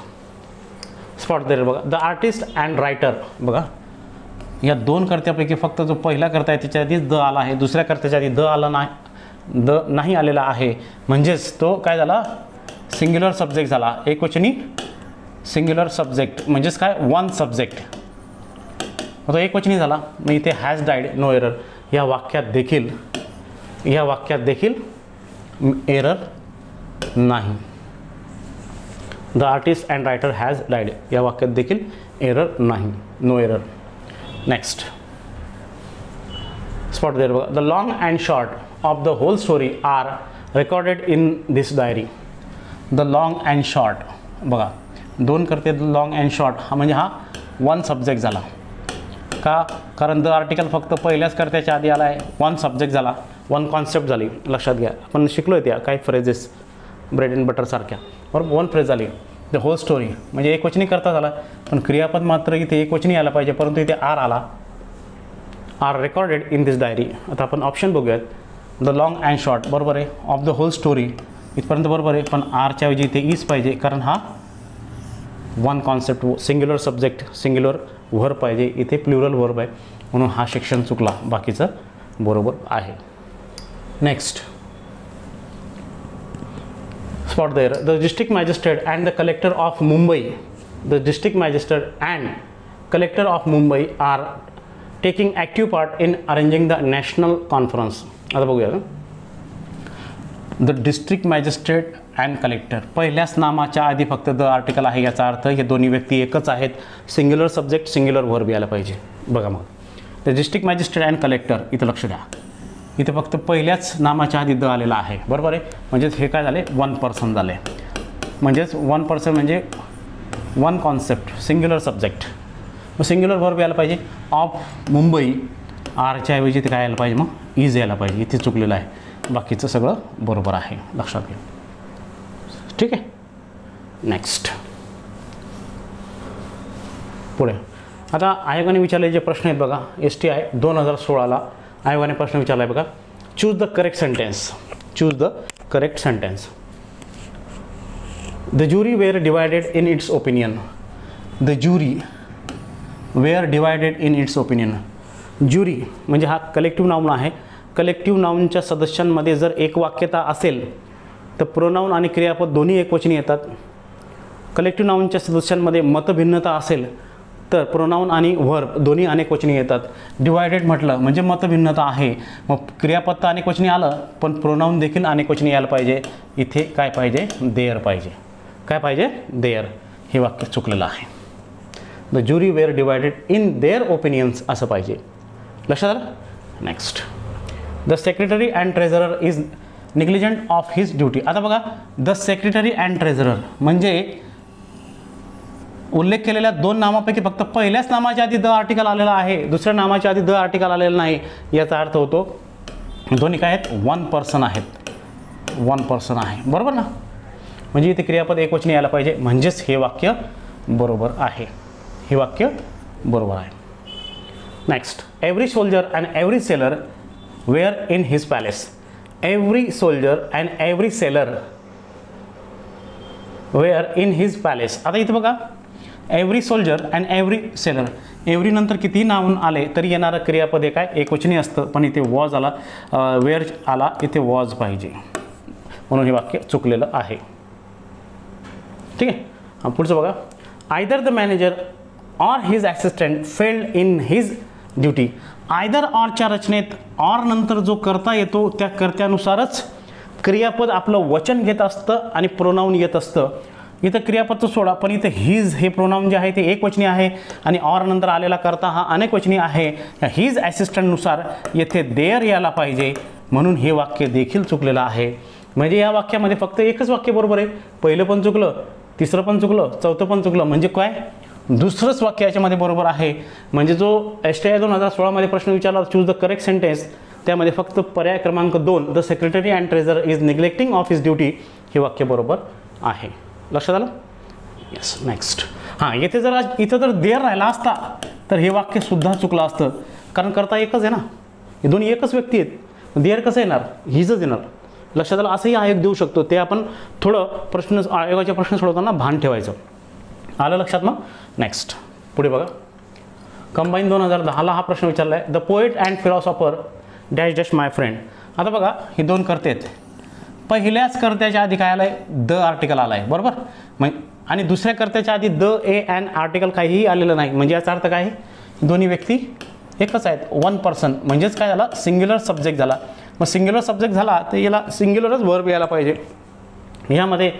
स्पॉट देअर बघा, द आर्टिस्ट अँड रायटर. बघा या दोन कर्त्यापैकी फक्त जो पहिला कर्ता आहे त्याच्या आधीच द आला आहे, दुसऱ्या कर्त्याच्या आधी द नाही आलेला आहे, म्हणजेच तो काय झाला, सिंग्युलर सब्जेक्ट झाला, एकवचनी सिंग्युलर सब्जेक्ट, म्हणजेच काय, वन सब्जेक्ट, तो एकवचनी झाला. मग इथे हॅज डाईड, नो एरर. या वाक्यात देखील एरर नाही. The artist and writer has died, या वाक्यात देखील एरर नाही, no error. Next spot there बघा, the long and short of the whole story are recorded in this diary. The long and short, बघा दोन करते, लॉंग अँड शॉर्ट, हा म्हणजे हा वन सब्जेक्ट झाला का, कारण द आर्टिकल फक्त पहिल्याच कर्त्याच्या आधी आला आहे, वन सब्जेक्ट झाला, वन कॉन्सेप्ट झाली. लक्षात घ्या, आपण शिकलो आहे त्या काही फ्रेजेस ब्रेड अँड बटर सारख्या, बरोबर, वन फ्रेज झाली. द होल स्टोरी म्हणजे एकवचनी करता झाला, पण क्रियापद मात्र इथे एकवचनी आला पाहिजे, परंतु इथे आर आला, are recorded in this diary. आता आपण ऑप्शन बघूयात. द लॉंग अँड शॉर्ट बरोबर आहे, ऑफ द होल स्टोरी इथपर्यंत बरोबर आहे, पण आरच्या ऐवजी इथे इज पाहिजे, कारण हा one concept, singular subject, singular verb पाहिजे, इथे प्लुरल व्हर्ब आहे, म्हणून हा सेक्शन चुकला, बाकीचं बरोबर आहे. Next spot there, the district magistrate and the collector of Mumbai. The district magistrate and collector of Mumbai are taking active part in arranging the national conference. आता बघूया, the district magistrate and collector, पहिल्याच नामाच्या आधी फक्त द आर्टिकल आहे, याचा अर्थ हे दोन्ही व्यक्ती एकच आहेत, सिंग्युलर सब्जेक्ट सिंग्युलर व्हर्ब यायला पाहिजे. बघा मग the district magistrate and collector, इथं लक्ष द्या, इथे फक्त पहिल्याच नामाच्या आधी द आलेला आहे, बरोबर आहे, म्हणजेच हे काय झाले, वन पर्सन झाले, म्हणजेच वन पर्सन म्हणजे वन कॉन्सेप्ट, सिंग्युलर सब्जेक्ट, मग सिंग्युलर व्हर्ब यायला पाहिजे. ऑफ मुंबई, आरच्या ऐवजी ते काय यायला पाहिजे, मग इज यायला पाहिजे, इथे चुकलेलं आहे, बाकीचं सगळं बरोबर आहे, लक्षात घ्या. ठीक आहे. नेक्स्ट पुढे आता आयोगाने विचारले जे प्रश्न आहेत बघा, STI 2016ला आयोगाने प्रश्न विचारला आहे बघा, choose the correct sentence. Choose the correct sentence. The jury were divided in its opinion. The jury were divided in its opinion. Jury म्हणजे हा कलेक्टिव्ह नाऊन आहे, कलेक्टिव्ह नाऊनच्या सदस्यांमध्ये जर एकवाक्यता असेल तर प्रोनाऊन आणि क्रियापद दोन्ही एकवचनी येतात. कलेक्टिव्ह नाऊनच्या सदस्यांमध्ये मतभिन्नता असेल तर प्रोनाऊन आणि व्हर्ब दोन्ही अनेकवचनी येतात. डिवायडेड म्हटलं म्हणजे मतभिन्नता आहे, मग क्रियापद तर अनेकवचनी आलं, पण प्रोनाऊन देखील अनेकवचनी यायला पाहिजे. इथे काय पाहिजे, देअर पाहिजे. काय पाहिजे, देअर. हे वाक्य चुकलेलं आहे. The jury were divided in their opinions असं पाहिजे. लक्षात आलं. Next, the secretary and treasurer is negligent of his duty. आता बघा, द सेक्रेटरी अँड ट्रेझरर म्हणजे उल्लेख केलेल्या दोन नामापैकी फक्त पहिल्याच नामाच्या आधी द आर्टिकल आलेला आहे, दुसऱ्या नामाच्या आधी द आर्टिकल आलेलं नाही. याचा अर्थ होतो दोन्ही काय आहेत, वन पर्सन आहेत. वन पर्सन आहे, बरोबर ना. म्हणजे इथे क्रियापद एकवचनी यायला पाहिजे, म्हणजेच हे वाक्य बरोबर आहे. हे वाक्य बरोबर आहे. Next, every soldier and every sailor were in his palace. Every soldier and every sailor were in his palace. आता इथे बघा, every soldier and every sailor, every नंतर किती नाऊन आले तरी येणारं क्रियापद हे काय, एकवचनी असतं, पण इथे वॉज आला, वेअर आला, इथे वॉज पाहिजे, म्हणून हे वाक्य चुकलेलं आहे. ठीक आहे. पुढचं बघा, either the manager or his assistant failed in his duty. Either ऑरच्या रचनेत ऑर नंतर जो कर्ता येतो त्या कर्त्यानुसारच क्रियापद आपलं वचन घेत असतं आणि प्रोनाऊन येत असतं. इथं क्रियापदचं सोडा, पण इथं हिज हे प्रोनाऊन जे आहे ते एकवचनी आहे आणि ऑर नंतर आलेला कर्ता हा अनेकवचनी आहे. हिज ॲसिस्टंटनुसार येथे देअर यायला पाहिजे, म्हणून हे वाक्य देखील चुकलेलं आहे. म्हणजे या वाक्यामध्ये फक्त एकच वाक्य बरोबर आहे. पहिलं पण चुकलं, तिसरं पण चुकलं, चौथं पण चुकलं, म्हणजे काय, दुसरंच वाक्य याच्यामध्ये बरोबर आहे. म्हणजे जो STI 2016मध्ये प्रश्न विचारला, चूज द करेक्ट सेंटेन्स, त्यामध्ये फक्त पर्याय क्रमांक 2, the secretary and treasurer is neglecting of his duty, हे वाक्य बरोबर आहे. लक्षात आलं. Yes next. हां येथे जर इथं जर देर राहिला असता तर हे वाक्य सुद्धा चुकलं असतं, कारण करता एकच आहे ना, हे दोन्ही एकच व्यक्ती आहेत. देर कसं येणार, हीजच येणार. लक्षात आलं. असंही आयोग देऊ शकतो, ते आपण थोडं आयोगाचे प्रश्न सोडवताना भान ठेवायचं. आलं लक्षात. मग नेक्स्ट पुढे बघा. कंबाईन 2010ला हा प्रश्न विचारला आहे. The poet and philosopher dash dash my friend. आता बघा हे दोन कर्ते आहेत. पहिल्याच कर्त्याच्या आधी काय आलं आहे, द आर्टिकल आला आहे, बरोबर. मग आणि दुसऱ्या कर्त्याच्या आधी द ए अँड आर्टिकल काहीही आलेलं नाही. म्हणजे याचा अर्थ काय आहे, दोन्ही व्यक्ती एकच आहेत, वन पर्सन. म्हणजेच काय झाला, सिंग्युलर सब्जेक्ट झाला. मग सिंग्युलर सब्जेक्ट झाला तर याला सिंग्युलरच वर्ब यायला पाहिजे. ह्यामध्ये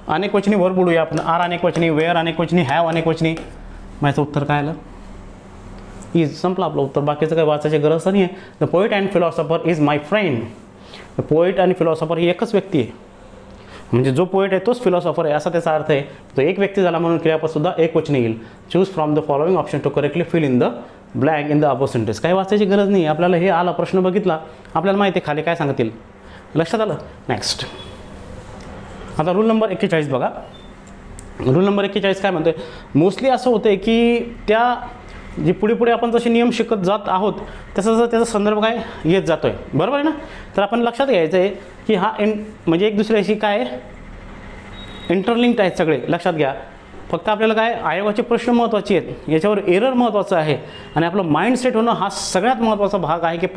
अनेक वचनी वर्ब बुडूया आपण. आर अनेक वचनी, वेअर अनेक वचनी, हॅव अनेक वचनी. मग याचं उत्तर काय आलं, इज. संपलं आपलं उत्तर. बाकीचं काही वाचायची गरज नाही आहे. The poet and philosopher is my friend. The poet आणि फिलॉसॉफर ही एकच व्यक्ती आहे. म्हणजे जो पोएट आहे तोच फिलॉसॉफर आहे असा त्याचा अर्थ आहे. तो एक व्यक्ती झाला म्हणून क्रियापद सुद्धा एक वचनी येईल. Choose from the following option to correctly fill in the blank in the above sentence. काही वाचायची गरज नाही. आपल्याला हे आला प्रश्न बघितला, आपल्याला माहिती आहे खाली काय सांगतील. लक्षात आलं. नेक्स्ट. आता रूल नंबर 41 बघा. रूल नंबर 41 काय म्हणतोय, मोस्टली असं होतं की त्या जे पुढे पुढे आपण जसे नियम शिकत जात आहोत तसं त्याचा संदर्भ काय येत जातोय, बरोबर आहे ना. तर आपण लक्षात घ्यायचं आहे की हा म्हणजे एक दुसऱ्याशी काय इंटरलिंक्ड आहेत सगळे. लक्षात घ्या. फक्त आपल्याला काय आयोगाचे प्रश्न महत्त्वाचे आहेत, याच्यावर एरर महत्त्वाचं आहे. आणि आपलं माइंडसेट होणं हा सगळ्यात महत्त्वाचा भाग आहे की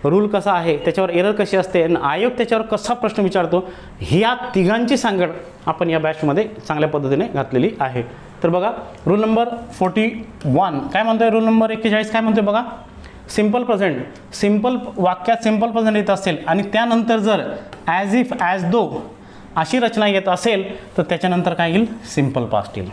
रूल कसा आहे, त्याच्यावर एरर कशी असते आणि आयोग त्याच्यावर कसा प्रश्न विचारतो, ह्या तिघांची सांगड आपण या बॅचमध्ये चांगल्या पद्धतीने घातलेली आहे. तर बघा रूल नंबर 41 काय म्हणतोय, रूल नंबर 41 काय म्हणतोय बघा. Simple present. सिम्पल वाक्यात सिम्पल प्रेझेंट येत असेल आणि त्यानंतर जर ॲज इफ, ॲज दो अशी रचना येत असेल तर त्याच्यानंतर काय येईल, सिम्पल पास्ट येईल.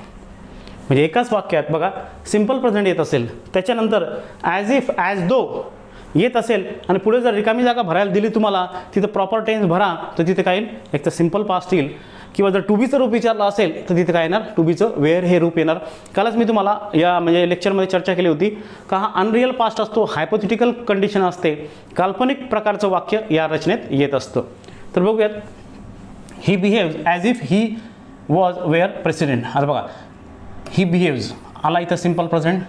म्हणजे एकाच वाक्यात बघा सिम्पल प्रेझेंट येत असेल, त्याच्यानंतर ॲज इफ, ॲज दो येत असेल आणि पुढे जर रिकामी जागा भरायला दिली तुम्हाला, तिथं प्रॉपर टेन्स भरा, तर तिथे काय येईल, एक तर सिम्पल पास्ट येईल. किंवा जर टू बीचं रूप विचारलं असेल तर तिथे काय येणार, टू बीचं वेअर हे रूप येणार. कालच मी तुम्हाला या म्हणजे लेक्चरमध्ये चर्चा केली होती का हा अनरियल पास्ट असतो, हायपोथेटिकल कंडिशन असते, काल्पनिक प्रकारचं वाक्य या रचनेत येत असतं. तर बघूयात. He behaves as if he was were president. आता बघा ही बिहेव्ज आला इथं सिम्पल प्रेझेंट,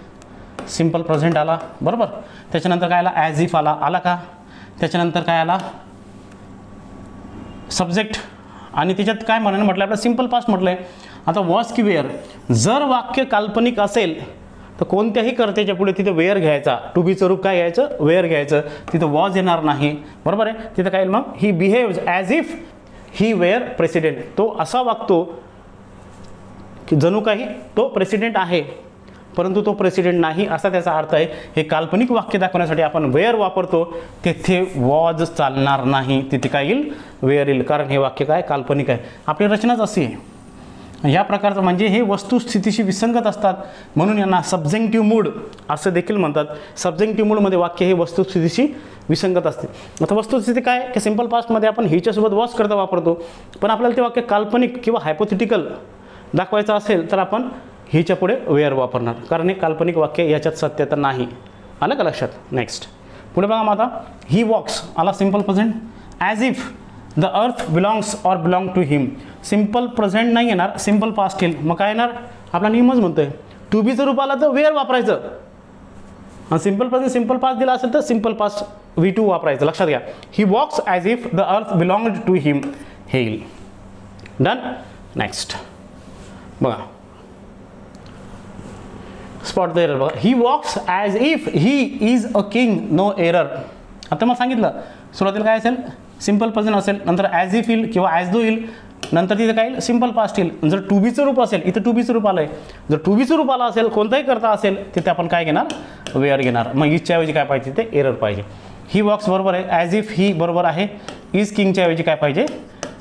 सिम्पल प्रेझेंट आला, बरोबर. त्याच्यानंतर काय आला, ॲज इफ आला का. त्याच्यानंतर काय आला, सब्जेक्ट. आणि त्याच्यात काय म्हणायला म्हटलं आपलं सिम्पल पास्ट म्हटलं आहे. आता वॉज की वेअर. जर वाक्य काल्पनिक असेल तर कोणत्याही कर्त्याच्या पुढे तिथं वेअर घ्यायचा, टू बीचं रूप काय घ्यायचं, वेअर घ्यायचं. तिथं वॉज येणार नाही, बरोबर आहे. तिथं काय येईल मग, he behaves as if he were president. तो असा वागतो की जणू काही तो प्रेसिडेंट आहे परंतु तो प्रेसिडेंट नाही, असा त्याचा अर्थ आहे. हे काल्पनिक वाक्य दाखवण्यासाठी आपण वेअर वापरतो, तेथे वॉज चालणार नाही, तिथे काय येईल, वेअर येईल. कारण हे वाक्य काय काल्पनिक आहे. आपली रचनाच अशी आहे. ह्या प्रकारचं म्हणजे हे वस्तुस्थितीशी विसंगत असतात म्हणून यांना सब्जेक्टिव्ह मूड असं देखील म्हणतात. सब्जेक्टिव्ह मूडमध्ये वाक्य हे वस्तुस्थितीशी विसंगत असते. आता वस्तुस्थिती काय की सिम्पल पास्टमध्ये आपण हिच्यासोबत वॉज करता वापरतो, पण आपल्याला ते वाक्य काल्पनिक किंवा हायपोथेटिकल दाखवायचं असेल तर आपण हिच्या पुढे वेअर वापरणार, कारण हे काल्पनिक वाक्य याच्यात सत्यता नाही. आलं का लक्षात. नेक्स्ट पुढे बघा. मग आता ही वॉक्स आला simple present. As if the earth belongs or belong to him. Simple present नाही येणार, सिम्पल पास्ट येईल. मग काय येणार, आपला नियमच म्हणतोय टू बीचं रूप आला तर वेअर वापरायचं आणि सिम्पल प्रेझेंट सिम्पल पास्ट दिला असेल तर सिम्पल पास्ट V2 वापरायचं. लक्षात घ्या. He walks as if the earth belonged to him हे येईल. डन. नेक्स्ट बघा. स्पॉट द एरर बघा. He walks as if he is a king, no error. आता मग सांगितलं सुरुवातीला काय असेल, सिम्पल प्रेझेंट असेल, नंतर ॲज इफ येईल किंवा ॲज दो येईल, नंतर तिथे काय येईल, सिम्पल पास्ट येईल. जर टू बीचं रूप असेल, इथं टू बीचं रूप आलं आहे, जर टू बीचं रूप आलं असेल, कोणताही करता असेल, तिथे आपण काय घेणार, वेअर घेणार. मग इजच्या ऐवजी काय पाहिजे, ते एरर पाहिजे. ही वॉक्स बरोबर आहे, ॲज इफ ही बरोबर आहे, इज किंगच्या ऐवजी काय पाहिजे,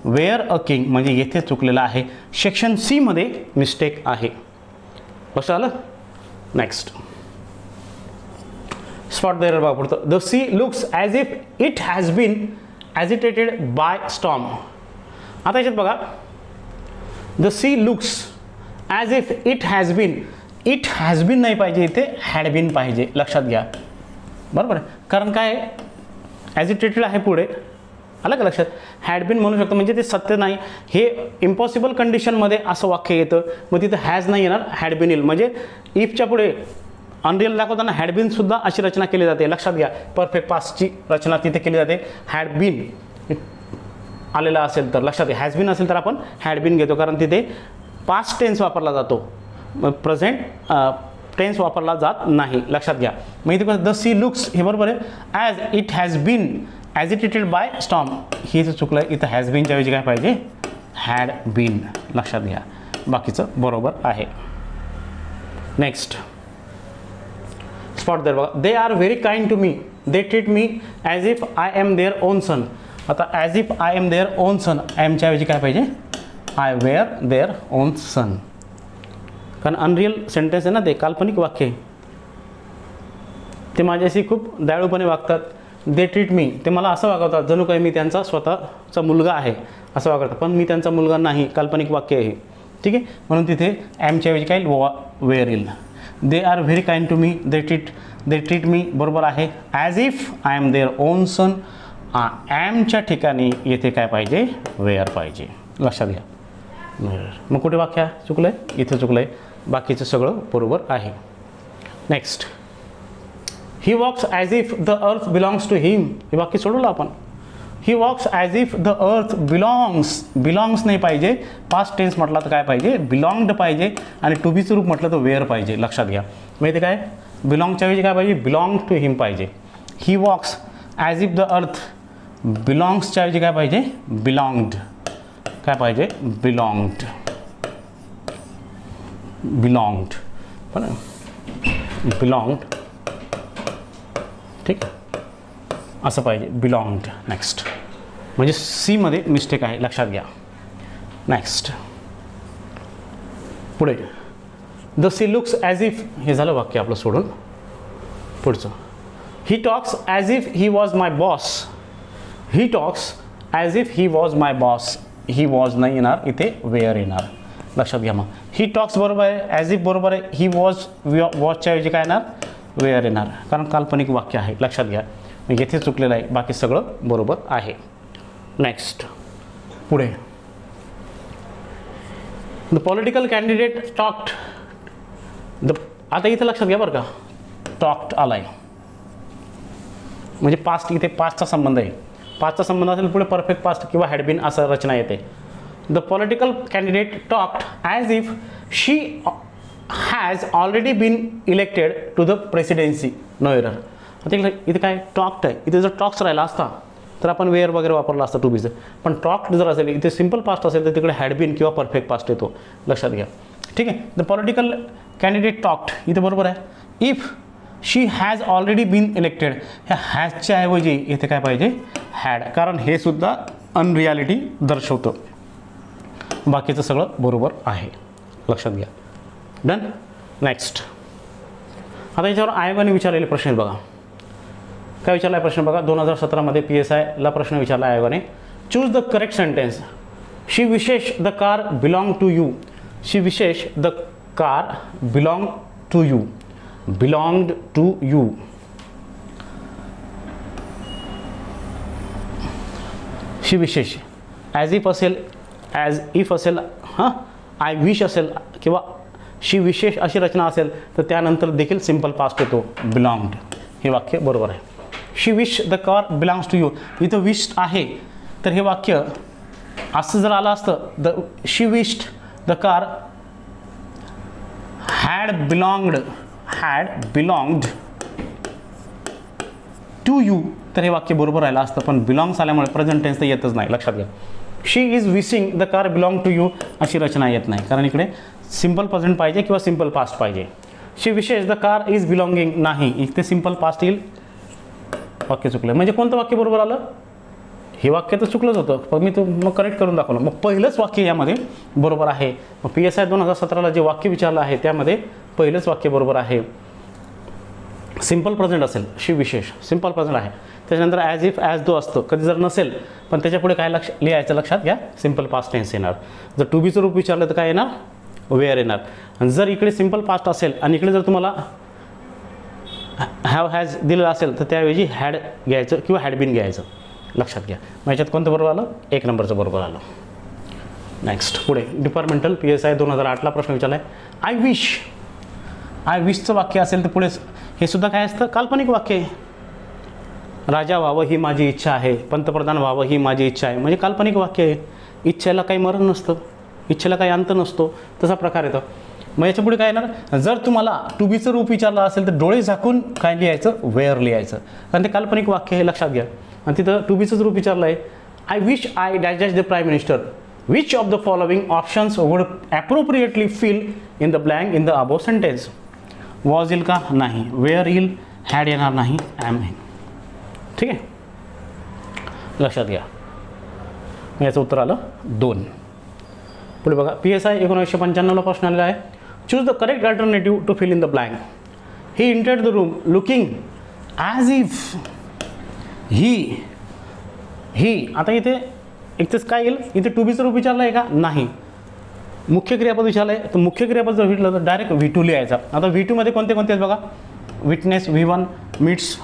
वेअर अ किंग. म्हणजे येथे चुकलेलं आहे, सेक्शन सी मध्ये मिस्टेक आहे. लक्षात आलं. नेक्स्ट स्पॉट द एरर बघा पुढचं. The sea looks as if it has been agitated by storm. आता याच्यात बघा, the sea looks as if it has been नाही पाहिजे, इथे हॅड बीन पाहिजे. लक्षात घ्या, बरोबर आहे. कारण काय ॲजिटेटेड आहे पुढे आलं का लक्षात? हॅड बीन म्हणू शकतो म्हणजे ते सत्य नाही, हे इम्पॉसिबल कंडिशनमध्ये असं वाक्य येतं, मग तिथं हॅज नाही येणार, हॅड बीन येईल. म्हणजे इफच्या पुढे अनरिअल दाखवताना हॅड बीन सुद्धा अशी रचना केली जाते. लक्षात घ्या, परफेक्ट पास्टची रचना तिथे केली जाते. हॅड बीन आलेला असेल तर लक्षात घ्या, हॅज बीन असेल तर आपण हॅड बीन घेतो, कारण तिथे पास्ट टेन्स वापरला जातो, प्रेझेंट टेन्स वापरला जात नाही. लक्षात घ्या. मग इथे कसं द सी लुक्स, हे बरोबर आहे. As it has been agitated by storm, हे इथं चुकलं आहे. इथं हॅज बीनच्या ऐवजी काय पाहिजे? Had been. लक्षात घ्या, बाकीचं बरोबर आहे. नेक्स्ट स्पॉट देअर बघा. They are very kind to me, they treat me as if I am their own son. आता as if I am their own son, ॲमच्या ऐवजी काय पाहिजे? I were their own son. कारण अनरिअल सेंटेन्स आहे ना, ते काल्पनिक वाक्य आहे. ते माझ्याशी खूप दयाळूपणे वागतात. दे ट्रीट मी, ते मला असं वागवतात जणू काही मी त्यांचा स्वतःचा मुलगा आहे असं वागवतात, पण मी त्यांचा मुलगा नाही, काल्पनिक वाक्य आहे. ठीक आहे, म्हणून तिथे ॲमच्या ऐवजी काय वेअर येईल. They are very kind to me, they treat me बरोबर आहे. As if I am their own son, ॲमच्या ठिकाणी येथे काय पाहिजे? वेअर पाहिजे. लक्षात घ्या. मग कुठे वाक्य चुकलं आहे? इथे चुकलं आहे, बाकीचं सगळं बरोबर आहे. Next, he walks as if the earth belongs to him. हे वाक्य सोडवलं आपण. He walks as if the earth belongs नाही पाहिजे, पास्ट टेन्स म्हटलं तर काय पाहिजे? बिलॉंग्ड पाहिजे, आणि टू बीचं रूप म्हटलं तर वेअर पाहिजे. लक्षात घ्या. मग इथे काय? बिलॉंगच्या ऐवजी काय पाहिजे? बिलॉंग टू हिम पाहिजे. He walks as if the earth बिलॉंग्सच्या ऐवजी काय पाहिजे? बिलॉंग्ड. काय पाहिजे? बिलॉंग्ड. पण बिलॉंग्ड, ठीक, असं पाहिजे, बिलॉंग्ड. नेक्स्ट, म्हणजे सीमध्ये मिस्टेक आहे, लक्षात घ्या. नेक्स्ट पुढे, the sea looks as if, हे झालं वाक्य आपलं सोडून. पुढचं, he talks as if he was my boss. He talks as if he was my boss. He was नाही येणार, इथे वेअर येणार. लक्षात घ्या. मग ही टॉक्स बरोबर आहे, ॲज इफ बरोबर आहे, ही वॉजच्या ऐवजी काय येणार? वेअर येणार, कारण काल्पनिक वाक्य आहे. लक्षात घ्या. मग येथे चुकलेलं आहे, बाकी सगळं बरोबर आहे. नेक्स्ट पुढे, द पॉलिटिकल कॅन्डिडेट टॉक्ड. आता इथे लक्षात घ्या बरं का, टॉक्ड आलाय म्हणजे पास्ट, इथे पास्टचा संबंध आहे. पास्टचा संबंध असेल पुढे परफेक्ट पास्ट किंवा हॅड बीन असं रचना येते. The political candidate talked as if she has already been elected to the presidency. No error. आता इथे काय? टॉक्ड आहे. इथे जर टॉक्स राहिला असता तर आपण वेअर वगैरे वापरला असता टू बीचं, पण टॉक्ड जर असेल, इथे सिम्पल पास्ट असेल तर तिकडे हॅड बीन किंवा परफेक्ट पास्ट येतो. लक्षात घ्या. ठीक आहे. द पॉलिटिकल कॅन्डिडेट टॉक्ड इथे बरोबर आहे. If she has already been elected, ह्या हॅजच्या ऐवजी इथे काय पाहिजे? हॅड, कारण हे सुद्धा अनरियालिटी दर्शवतं. बाकीचं सगळं बरोबर आहे. लक्षात घ्या. डन. नेक्स्ट, आता याच्यावर आयोगाने विचारलेले प्रश्न आहेत बघा. काय विचारला आहे प्रश्न बघा. 2017मध्ये PSIला प्रश्न विचारला आयोगाने. Choose the correct sentence. She wishes the car belong to you. She wishes the car belong to you. Belonged to you. She wishes as if असेल, ॲज इफ असेल, हां, आय विश असेल किंवा शी विशेष अशी रचना असेल तर त्यानंतर देखील सिम्पल पास्ट येतो, बिलॉंगड. हे वाक्य बरोबर आहे. She wish the car belongs to you. इथं विश आहे तर हे वाक्य असं जर आलं असतं, the she wished the car had belonged to you, तर हे वाक्य बरोबर राहिलं असतं. पण बिलॉंग्स आल्यामुळे प्रेझेंट टेन्स तर येतच नाही. लक्षात घ्या. She is wishing the car belong to you अशी रचना येत नाही, कारण इकडे सिम्पल प्रेझेंट पाहिजे किंवा सिम्पल पास्ट पाहिजे. शी wishes the car is belonging नाही, इथे सिम्पल पास्ट येईल. वाक्य चुकलं. म्हणजे कोणतं वाक्य बरोबर आलं? हे वाक्य तर चुकलंच होतं, पण मी मग करेक्ट करून दाखवलं. मग पहिलंच वाक्य यामध्ये बरोबर आहे. मग PSI 2017ला जे वाक्य विचारलं आहे त्यामध्ये पहिलंच वाक्य बरोबर आहे. सिम्पल प्रेझेंट असेल, शी विशेष सिम्पल प्रेझेंट आहे. त्याच्यानंतर ॲज इफ, ॲज दो असतं. कधी जर नसेल पण त्याच्यापुढे काय लिहायचं लक्षात घ्या, सिम्पल पास्ट टेन्स येणार. जर टू बीचं रूप विचारलं तर काय येणार? वेअर येणार. आणि जर इकडे सिम्पल पास्ट असेल आणि इकडे जर तुम्हाला हॅव हॅज दिलेलं असेल तर त्याऐवजी हॅड घ्यायचं किंवा हॅड बीन घ्यायचं. लक्षात घ्या. मग याच्यात कोणतं बरोबर आलं? 1 नंबरचं बरोबर आलं. नेक्स्ट पुढे डिपार्टमेंटल PSI 2008ला प्रश्न विचारला आहे. आय विशचं वाक्य असेल तर पुढे हे सुद्धा काय असतं? काल्पनिक वाक्य आहे. राजा व्हावं ही माझी इच्छा आहे, पंतप्रधान व्हावं ही माझी इच्छा आहे, म्हणजे काल्पनिक वाक्य आहे. इच्छेला काही मरण नसतं, इच्छेला काही अंत नसतो, तसा प्रकार येतो. मग याच्या पुढे काय येणार? जर तुम्हाला टू बीचं रूप विचारलं असेल तर डोळे झाकून काय लिहायचं? वेअर लिहायचं, कारण ते काल्पनिक वाक्य हे लक्षात घ्या. आणि तिथं टू बीचंच रूप विचारलं आहे. I wish I dash dash the prime minister, which of the following options would appropriately fill in the blank in the above sentence. Was येईल का? नाही. वेअर येईल, हॅड येणार नाही, ॲम येईल. ठीक आहे, लक्षात घ्या. याचं उत्तर आलं 2. पुढे बघा, PSI 1995ला प्रश्न आलेला आहे. Choose the correct alternative to fill in the blank. He entered the room looking as if he. आता इथे एकच काय येईल? इथे टू बीचं रूप विचारलं आहे का? नाही. मुख्य क्रियापद विचारलं आहे, तर मुख्य क्रियापद जर विचारलं तर डायरेक्ट V2 लिहायचा. आता V2 मध्ये कोणते कोणते आहेत बघा? विटनेस V1, मीट्स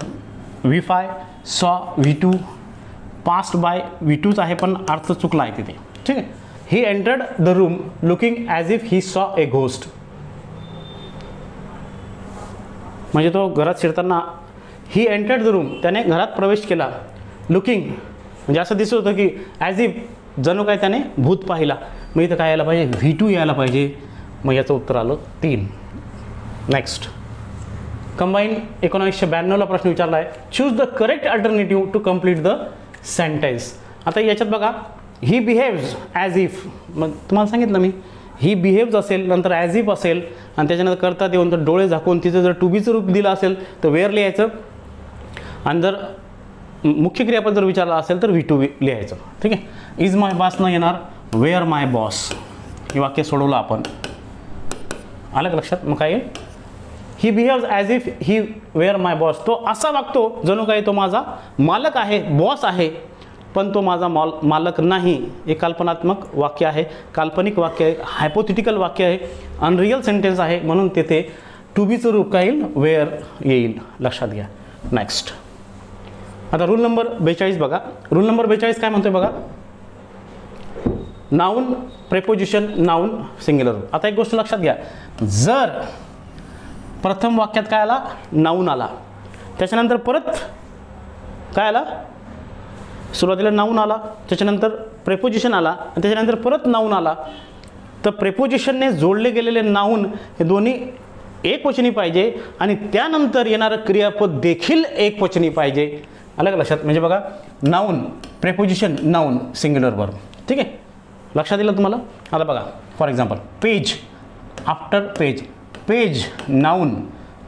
V5, सॉ V2, पास्ट बाय V2च आहे पण अर्थ चुकला आहे तिथे. ठीक आहे. ही entered the room looking as if he saw a ghost. म्हणजे तो घरात शिरताना ही एंटर्ड द रूम, त्याने घरात प्रवेश केला. लुकिंग म्हणजे असं दिसत होतं की ॲज इफ जणू काय त्याने भूत पाहिला. मग इथं काय यायला पाहिजे? V2 यायला पाहिजे. मग याचं उत्तर आलं 3. नेक्स्ट कंबाईन 1992ला प्रश्न विचारला आहे. Choose the correct alternative to complete the sentence. आता याच्यात बघा, ही बिहेव्ज ॲज इफ. मग तुम्हाला सांगितलं मी, ही बिहेव्ज असेल, नंतर ॲज इफ असेल, आणि त्याच्यानंतर करता देऊन तर डोळे झाकून तिचं जर टू बीचं रूप दिलं असेल तर वेअर लिहायचं, आणि जर मुख्य क्रियापद जर विचारला असेल तर V2 लिहायचं. ठीक आहे. इज माय बॉस न येणार वेअर माय बॉस. हे वाक्य सोडवलं आपण. आलं का लक्षात? मग काय येईल? He behaves as if he were my boss. तो असा वागतो जणू काही तो माझा मालक आहे, बॉस आहे, पण तो माझा मालक नाही. एक कल्पनात्मक वाक्य आहे, काल्पनिक वाक्य आहे, हायपोथेटिकल वाक्य आहे, अनरियल सेंटेन्स आहे, म्हणून तेथे टू बीचं रूप काय येईल? वेअर येईल. लक्षात घ्या. नेक्स्ट आता रूल नंबर 42 बघा. रूल नंबर 42 काय म्हणतोय बघा? Noun preposition noun singular. आता एक गोष्ट लक्षात घ्या, जर प्रथम वाक्यात काय आला? नाऊन आला, त्याच्यानंतर परत काय आला? सुरुवातीला नाऊन आला, त्याच्यानंतर प्रेपोजिशन आला, आणि त्याच्यानंतर परत नाऊन आला, तर प्रेपोजिशनने जोडले गेलेले नाऊन हे दोन्ही एकवचनी पाहिजे, आणि त्यानंतर येणारं क्रियापद देखील एकवचनी पाहिजे. आलं का लक्षात? म्हणजे बघा, noun preposition noun singular verb. ठीक आहे, लक्षात दिलं तुम्हाला? आता बघा, for example page after page, page noun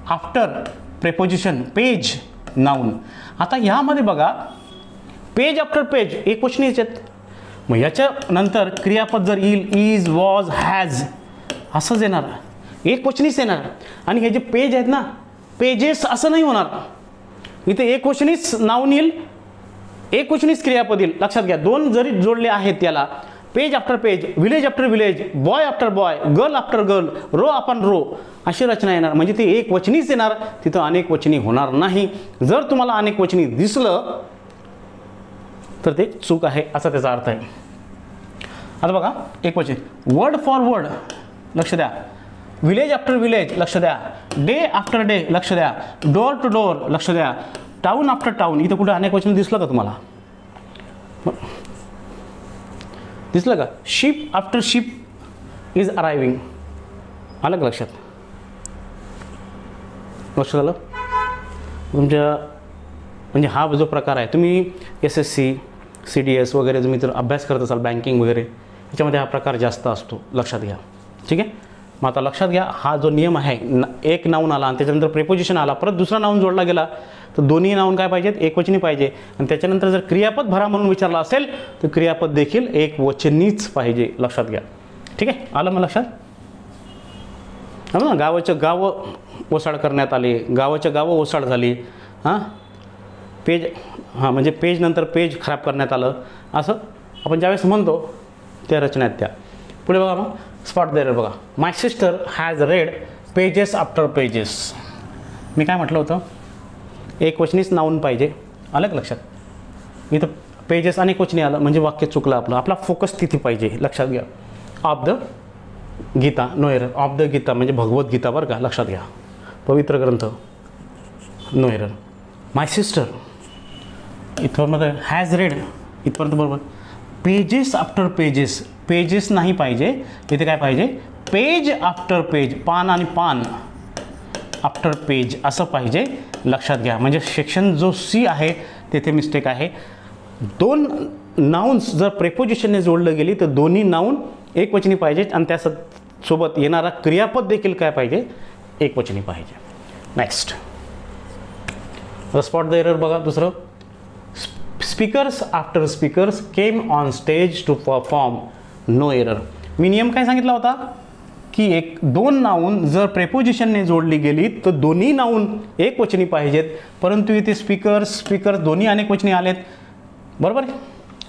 after preposition page noun. आता ह्यामध्ये बघा, पेज आफ्टर पेज एकवचनीच आहेत. मग याच्यानंतर क्रियापद जर येईल इज, वॉज, हॅज असंच येणार, एकवचनीच येणार. आणि हे जे पेज आहेत ना, पेजेस असं नाही होणार. इथे एकवचनीच नाऊन येईल, एकवचनीच क्रियापद येईल. लक्षात घ्या, दोन जरी जोडले आहेत याला, page after page, village after village, boy after boy, girl after girl, row upon row अशी रचना येणार. म्हणजे ते एकवचनीच येणार, तिथं अनेकवचनी होणार नाही. जर तुम्हाला अनेकवचनी दिसलं तर ते चूक आहे, असा त्याचा अर्थ आहे. आता बघा, एकवचन वर्ड फॉर वर्ड लक्ष द्या, विलेज आफ्टर विलेज लक्ष द्या, डे आफ्टर डे लक्ष द्या, डोअर टू डोअर लक्ष द्या, टाऊन आफ्टर टाऊन. इथं कुठे अनेकवचन दिसलं का तुम्हाला? दिसलं का? Ship after ship is arriving. आलं का लक्षात? लक्षात आलं तुमच्या? म्हणजे हा जो प्रकार आहे, तुम्ही SSC CDS वगैरे तुम्ही तर अभ्यास करत असाल, बँकिंग वगैरे, याच्यामध्ये हा प्रकार जास्त असतो. लक्षात घ्या. ठीक आहे. मग आता लक्षात घ्या, हा जो नियम आहे, एक नाऊन आला आणि त्याच्यानंतर प्रेपोजिशन आला, परत दुसरा नाऊन जोडला गेला, तर दोन्ही नाऊन काय पाहिजेत? एकवचनी पाहिजे. आणि त्याच्यानंतर जर क्रियापद भरा म्हणून विचारला असेल तर क्रियापद देखील एकवचनीच पाहिजे. लक्षात घ्या. ठीक आहे, आलं मग लक्षात? ना, गावाच्या गावं ओसाड करण्यात आली, गावाच्या गावं ओसाड झाली. हां, पेज, हां म्हणजे पेज नंतर पेज खराब करण्यात आलं, असं आपण ज्यावेळेस म्हणतो त्या रचना आहेत त्या. पुढे बघा, मग स्पॉट देअर बघा, my sister has read pages after pages. मी काय म्हटलं होतं? एकवचनीच नाऊन पाहिजे. आलं का लक्षात? इथं पेजेस अनेक वचनी आलं म्हणजे वाक्य चुकलं आपलं. आपला फोकस तिथे पाहिजे, लक्षात घ्या. Of the Gita, no error. Of the Gita म्हणजे भगवद्गीता बरं का, लक्षात घ्या, पवित्र ग्रंथ, नो एरर. माय सिस्टर इथपर्यंत हॅज रेड, इथपर्यंत बरोबर. पेजेस आफ्टर पेजेस, पेजेस नाही पाहिजे इथे, काय पाहिजे, पेज आफ्टर पेज, पान आणि पान आफ्टर पेज असं पाहिजे, लक्षात घ्या. म्हणजे सेक्शन जो सी आहे तेथे मिस्टेक आहे. दोन नाउन्स जर प्रेपोजिशनने जोडलं गेली तर दोन्ही नाउन एकवचनी पाहिजेत आणि त्यासोबत येणारा क्रियापद देखील काय पाहिजे, एकवचनी पाहिजे. नेक्स्ट स्पॉट द एरर बघा. दुसरं, speakers after speakers came on stage to perform, no error. मी नियम काय सांगितला होता की दोन नाऊन जर प्रेपोजिशनने जोडली गेली तर दोन्ही नाऊन एकवचनी पाहिजेत, परंतु इथे स्पीकर्स दोन्ही अनेकवचनी आलेत, बरोबर.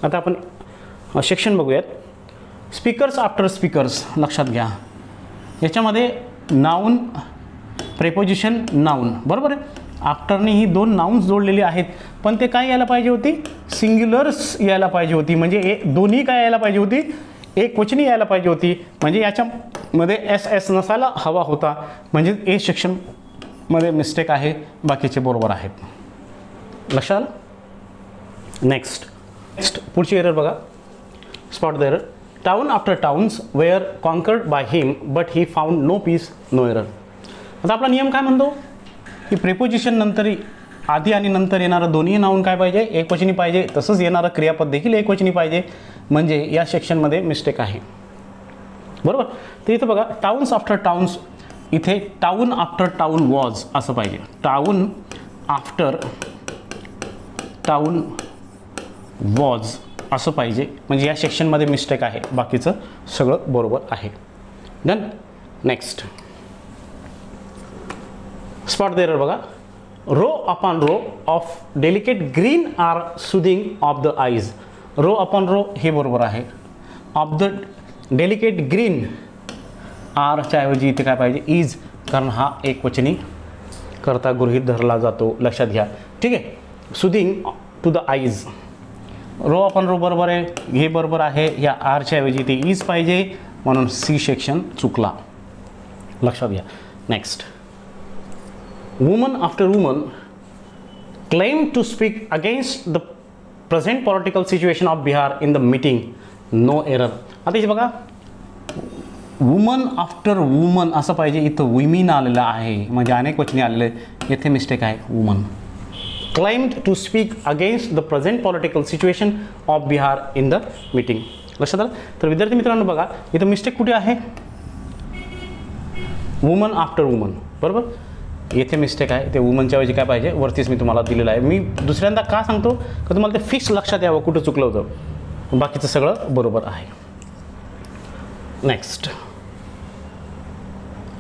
आता आपण सेक्शन बघूयात. स्पीकर्स आफ्टर स्पीकर्स, लक्षात घ्या, याच्यामध्ये नाऊन प्रेपोजिशन नाऊन, बरोबर आहे. आफ्टरने ही दोन नाउन्स जोडलेली आहेत, पण ते काय यायला पाहिजे होती, सिंग्युलर्स यायला पाहिजे होती. म्हणजे दोन्ही काय यायला पाहिजे होती, एकवचनी यायला पाहिजे होती. म्हणजे याच्यामध्ये एस नसायला हवा होता. म्हणजे ए सेक्शनमध्ये मिस्टेक आहे, बाकीचे बरोबर आहेत, लक्षात आलं. नेक्स्ट पुढची एरर बघा. Spot the error. Town after towns were conquered by him but he found no peace, no error. आता आपला नियम काय म्हणतो की प्रेपोजिशन नंतर आधी आणि नंतर येणारं दोन्ही नाऊन काय पाहिजे, एकवचनी पाहिजे. तसंच येणारं क्रियापद देखील एकवचनी पाहिजे. म्हणजे या सेक्शनमध्ये मिस्टेक आहे, बरोबर. तर इथं बघा, टाउन्स आफ्टर टाउन्स, इथे टाउन आफ्टर टाउन वॉज असं पाहिजे. टाउन आफ्टर टाउन वॉज असं पाहिजे. म्हणजे या सेक्शनमध्ये मिस्टेक आहे, बाकीचं सगळं बरोबर आहे. Done. Next spot the error बघा. Row upon row of delicate green are soothing of the eyes, row upon row हे बरोबर आहे. ऑफ द डेलिकेट ग्रीन आरच्या ऐवजी इथे काय पाहिजे, इज, कारण हा एकवचनी करता गृहीत धरला जातो, लक्षात घ्या. ठीक आहे. Soothing to the eyes, row upon row बरोबर आहे, हे बरोबर आहे. या आरच्या ऐवजी ते इज पाहिजे, म्हणून सी सेक्शन चुकला, लक्षात घ्या. Next, woman after woman claim to speak against the present political situation of Bihar in the meeting, no error. आता इथे बघा, वुमन आफ्टर वुमन असं पाहिजे, इथं विमीन आलेलं आहे, म्हणजे अनेक वचने आलेले आहे, येथे मिस्टेक आहे. Woman claimed to speak against the present political situation of Bihar in the meeting, लक्षात आलं. तर विद्यार्थी मित्रांनो बघा, इथं मिस्टेक कुठे आहे, वुमन आफ्टर वुमन, बरोबर. येथे मिस्टेक आहे, ते वुमनच्या ऐवजी काय पाहिजे, वरतीच मी तुम्हाला दिलेलं आहे. मी दुसऱ्यांदा का सांगतो का तुम्हाला ते फिक्स लक्षात यावं कुठं चुकलं होतं, बाकीचं सगळं बरोबर आहे. नेक्स्ट,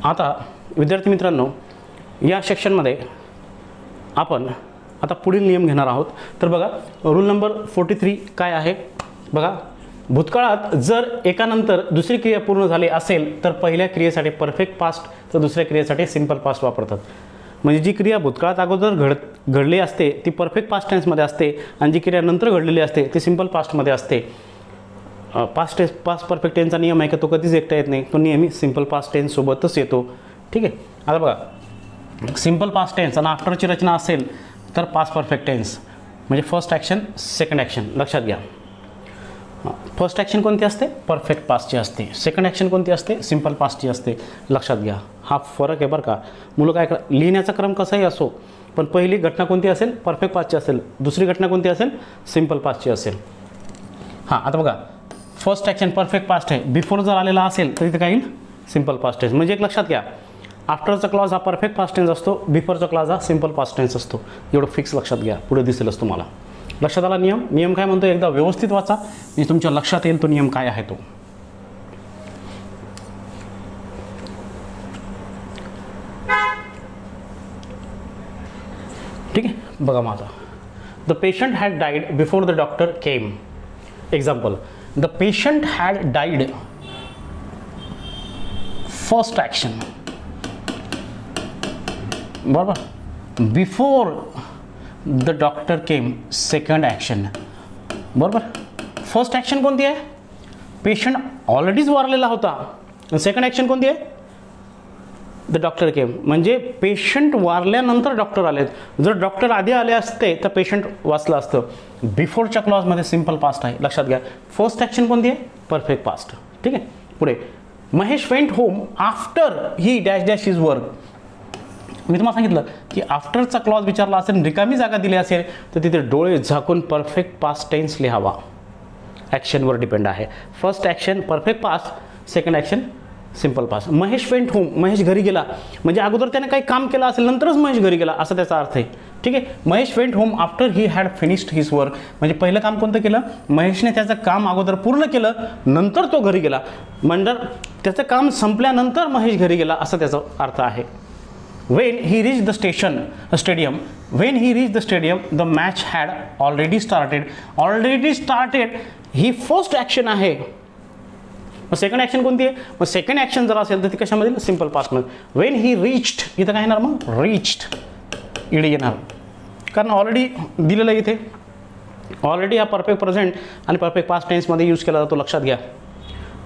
आता विद्यार्थी मित्रांनो या सेक्शनमध्ये आपण आता पुढील नियम घेणार आहोत. तर बघा, रूल नंबर 43 काय आहे बघा. भूतकाळात जर एकानंतर दुसरी क्रिया पूर्ण झाली असेल तर पहिल्या क्रियेसाठी परफेक्ट पास्ट तर दुसऱ्या क्रियेसाठी सिंपल पास्ट वापरतात. म्हणजे जी क्रिया भूतकाळात अगोदर घडली असते ती परफेक्ट पास्ट टेन्समध्ये असते आणि जी क्रिया नंतर घडलेली असते ती सिंपल पास्टमध्ये असते. पास्ट परफेक्ट टेन्सचा नियम आहे का तो कधीच एकटा येत नाही, तो नेहमी सिंपल पास्ट टेन्स सोबतच येतो. ठीक आहे. आता बघा, सिंपल पास्ट टेन्स आणि आफ्टरची रचना असेल तर पास्ट परफेक्ट टेन्स म्हणजे फर्स्ट ॲक्शन सेकंड ॲक्शन, लक्षात घ्या. फर्स्ट ॲक्शन कोणती असते, परफेक्ट पास्टची असते. सेकंड ॲक्शन कोणती असते, सिंपल पास्टची असते, लक्षात घ्या. हा फरक आहे बरं का. मुलं काय करा, लिहिण्याचा क्रम कसाही असो पण पहिली घटना कोणती असेल, परफेक्ट पास्टची असेल. दुसरी घटना कोणती असेल, सिंपल पास्टची असेल. हां, आता बघा, फर्स्ट ॲक्शन परफेक्ट पास्ट आहे, बिफोर जर आलेला असेल तर इथे काय येईल, सिंपल पास्ट टेन्स. म्हणजे एक लक्षात घ्या, आफ्टरचा क्लॉज हा परफेक्ट पास्ट टेन्स असतो, बिफोरचा क्लॉज हा सिंपल पास्ट टेन्स असतो. एवढं फिक्स लक्षात घ्या, पुढे दिसेलच तुम्हाला. लक्षात आला नियम काय म्हणतो, एकदा व्यवस्थित वाचा म्हणजे तुमच्या लक्षात येईल तो नियम काय आहे तो. ठीक आहे. बघा मग आता, the patient had died before the doctor came. Example, the patient had died first action, बरोबर. Before the doctor came second action. बरोबर. फर्स्ट ॲक्शन कोणती आहे? पेशंट ऑलरेडीच वारलेला होता. सेकंड ॲक्शन कोणती आहे? द डॉक्टर केम, म्हणजे पेशंट वारल्यानंतर डॉक्टर आलेत. जर डॉक्टर आधी आले असते तर पेशंट वाचलं असतं. बिफोरच्या क्लॉजमध्ये सिम्पल पास्ट आहे, लक्षात घ्या. फर्स्ट ॲक्शन कोणती आहे? Perfect past. ठीक आहे. पुढे, Mahesh went home after he dash dash is work. मी तुम्हाला सांगितलं की आफ्टरचा क्लॉज विचारला असेल, रिकामी जागा दिली असेल तर तिथे डोळे झाकून परफेक्ट पास्ट टेन्स लिहावा. ॲक्शनवर डिपेंड आहे. First action perfect past, second action simple past. Mahesh went home, Mahesh घरी गेला, म्हणजे अगोदर त्याने काही काम केलं असेल नंतरच महेश घरी गेला असं त्याचा अर्थ आहे. ठीक आहे. Mahesh went home after he had finished his work, म्हणजे पहिलं काम कोणतं केलं? महेशने त्याचं काम अगोदर पूर्ण केलं, नंतर तो घरी गेला. म्हणजे त्याचं काम संपल्यानंतर महेश घरी गेला असं त्याचा अर्थ आहे. When he reached the stadium, when he reached the stadium, the match had already started. Already started he first action आहे. मग सेकंड ॲक्शन कोणती आहे? मग सेकंड ॲक्शन जर असेल तर ती कशामध्ये? सिम्पल पास्टमध्ये. वेन ही रीच्ड, इथं काय येणार? मग रीच्ड इडी येणार, कारण ऑलरेडी दिलेलं आहे इथे. ऑलरेडी हा परफेक्ट प्रेझेंट आणि परफेक्ट पास्ट टेन्समध्ये यूज केला जातो, लक्षात घ्या.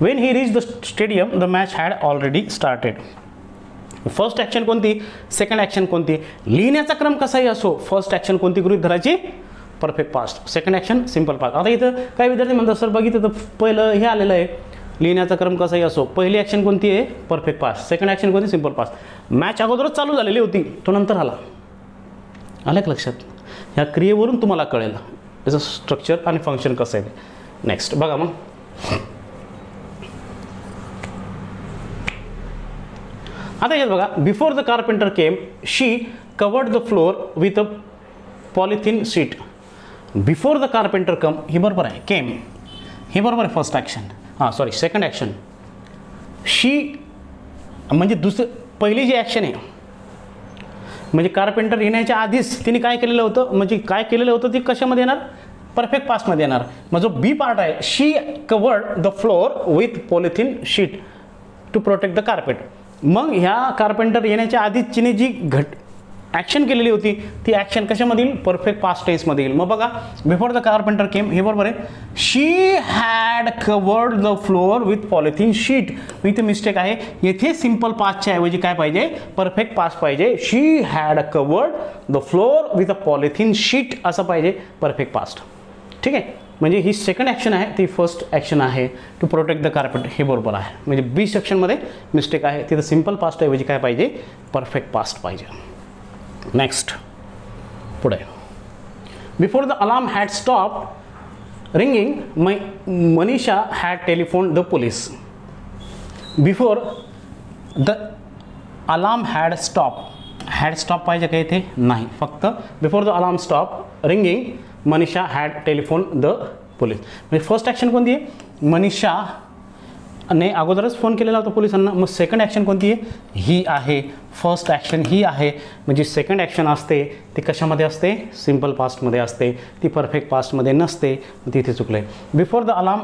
When he reach the stadium the match had already started. First action कोणती? सेकंड ॲक्शन कोणती? लिहिण्याचा क्रम कसाही असो, फर्स्ट ॲक्शन कोणती गृहीत धरायची? Perfect past. Second action simple past. आता इथं काही विद्यार्थी म्हणतात सर बघितलं तर पहिलं हे आलेलं आहे, लिहिण्याचा क्रम कसाही असो, पहिली ॲक्शन कोणती आहे? Perfect past. सेकंड ॲक्शन कोणती? Simple past. मॅच अगोदरच चालू झालेली होती, तो नंतर आला. आलं का लक्षात? ह्या क्रियेवरून तुम्हाला कळेल याचं स्ट्रक्चर आणि फंक्शन कसं आहे. नेक्स्ट बघा मग, आता यात बघा, before the carpenter came she covered the floor with a polythene sheet. Before the carpenter come ही बरोबर आहे, केम हे बरोबर आहे फर्स्ट ॲक्शन. हां सॉरी, सेकंड ॲक्शन. शी म्हणजे पहिली जी ॲक्शन आहे, म्हणजे कार्पेंटर येण्याच्या आधीच तिने काय केलेलं होतं, म्हणजे काय केलेलं होतं ती कशामध्ये येणार? परफेक्ट पास्टमध्ये येणार. मग जो बी पार्ट आहे, she covered the floor with polythene sheet to protect the carpet. मग ह्या कार्पेंटर येण्याच्या आधीच तिने जी ॲक्शन केलेली होती ती ॲक्शन कशामध्ये येईल? परफेक्ट पास्ट टेन्समध्ये येईल. मग बघा, बिफोर द कार्पेंटर केम हे बरोबर आहे. She had covered the floor with polythene sheet. इथे मिस्टेक आहे, येथे सिम्पल पास्टच्या ऐवजी काय पाहिजे? परफेक्ट पास्ट पाहिजे. She had covered the floor with a polythene sheet असं पाहिजे परफेक्ट पास्ट. ठीक आहे. म्हणजे ही सेकंड ॲक्शन आहे, ती फर्स्ट ॲक्शन आहे टू प्रोटेक्ट द कार्पेट, हे बरोबर आहे. म्हणजे बी सेक्शनमध्ये मिस्टेक आहे, तिथं सिम्पल पास्ट ऐवजी काय पाहिजे? परफेक्ट पास्ट पाहिजे. नेक्स्ट पुढे, before the alarm had stop ringing Manisha had telephone the police. Before the alarm had stop पाहिजे का इथे? नाही, फक्त before the alarm stop ringing Manisha had telephone the police. म्हणजे फर्स्ट ॲक्शन कोणती आहे? मनीषाने अगोदरच फोन केलेला होता पोलिसांना. मग सेकंड ॲक्शन कोणती आहे? ही आहे. फर्स्ट ॲक्शन ही आहे, म्हणजे सेकंड ॲक्शन असते ती कशामध्ये असते? सिम्पल पास्टमध्ये असते, ती परफेक्ट पास्टमध्ये नसते. तिथे चुकलं आहे. Before the alarm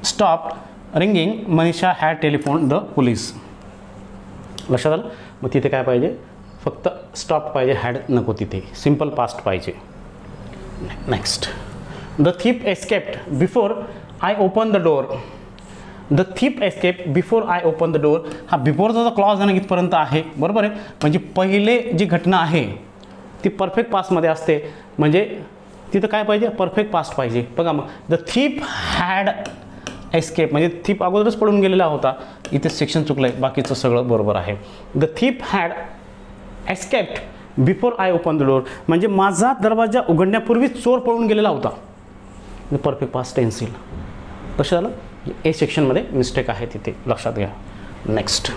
stop ringing Manisha had telephone the police. लक्षात आलं? मग तिथे काय पाहिजे? फक्त स्टॉप पाहिजे, हॅड नको, तिथे सिम्पल पास्ट पाहिजे. Next, the thief escaped before I open the door. The thief escape before I open the door. हा बिफोरचा जो क्लॉज आहे ना इथपर्यंत आहे, बरोबर आहे. म्हणजे पहिले जी घटना आहे ती परफेक्ट पास्टमध्ये असते, म्हणजे तिथं काय पाहिजे? परफेक्ट पास्ट पाहिजे. बघा मग, द थीप हॅड एस्केप म्हणजे थीप अगोदरच पडून गेलेला होता, इथे सेक्शन चुकलं आहे, बाकीचं सगळं बरोबर आहे. The thief had escaped before I open the door म्हणजे माझा दरवाजा उघडण्यापूर्वीच चोर पळून गेलेला होता, परफेक्ट पास्ट टेन्स येईल. लक्षात आलं? ए सेक्शनमध्ये मिस्टेक आहे, तिथे लक्षात घ्या. Next,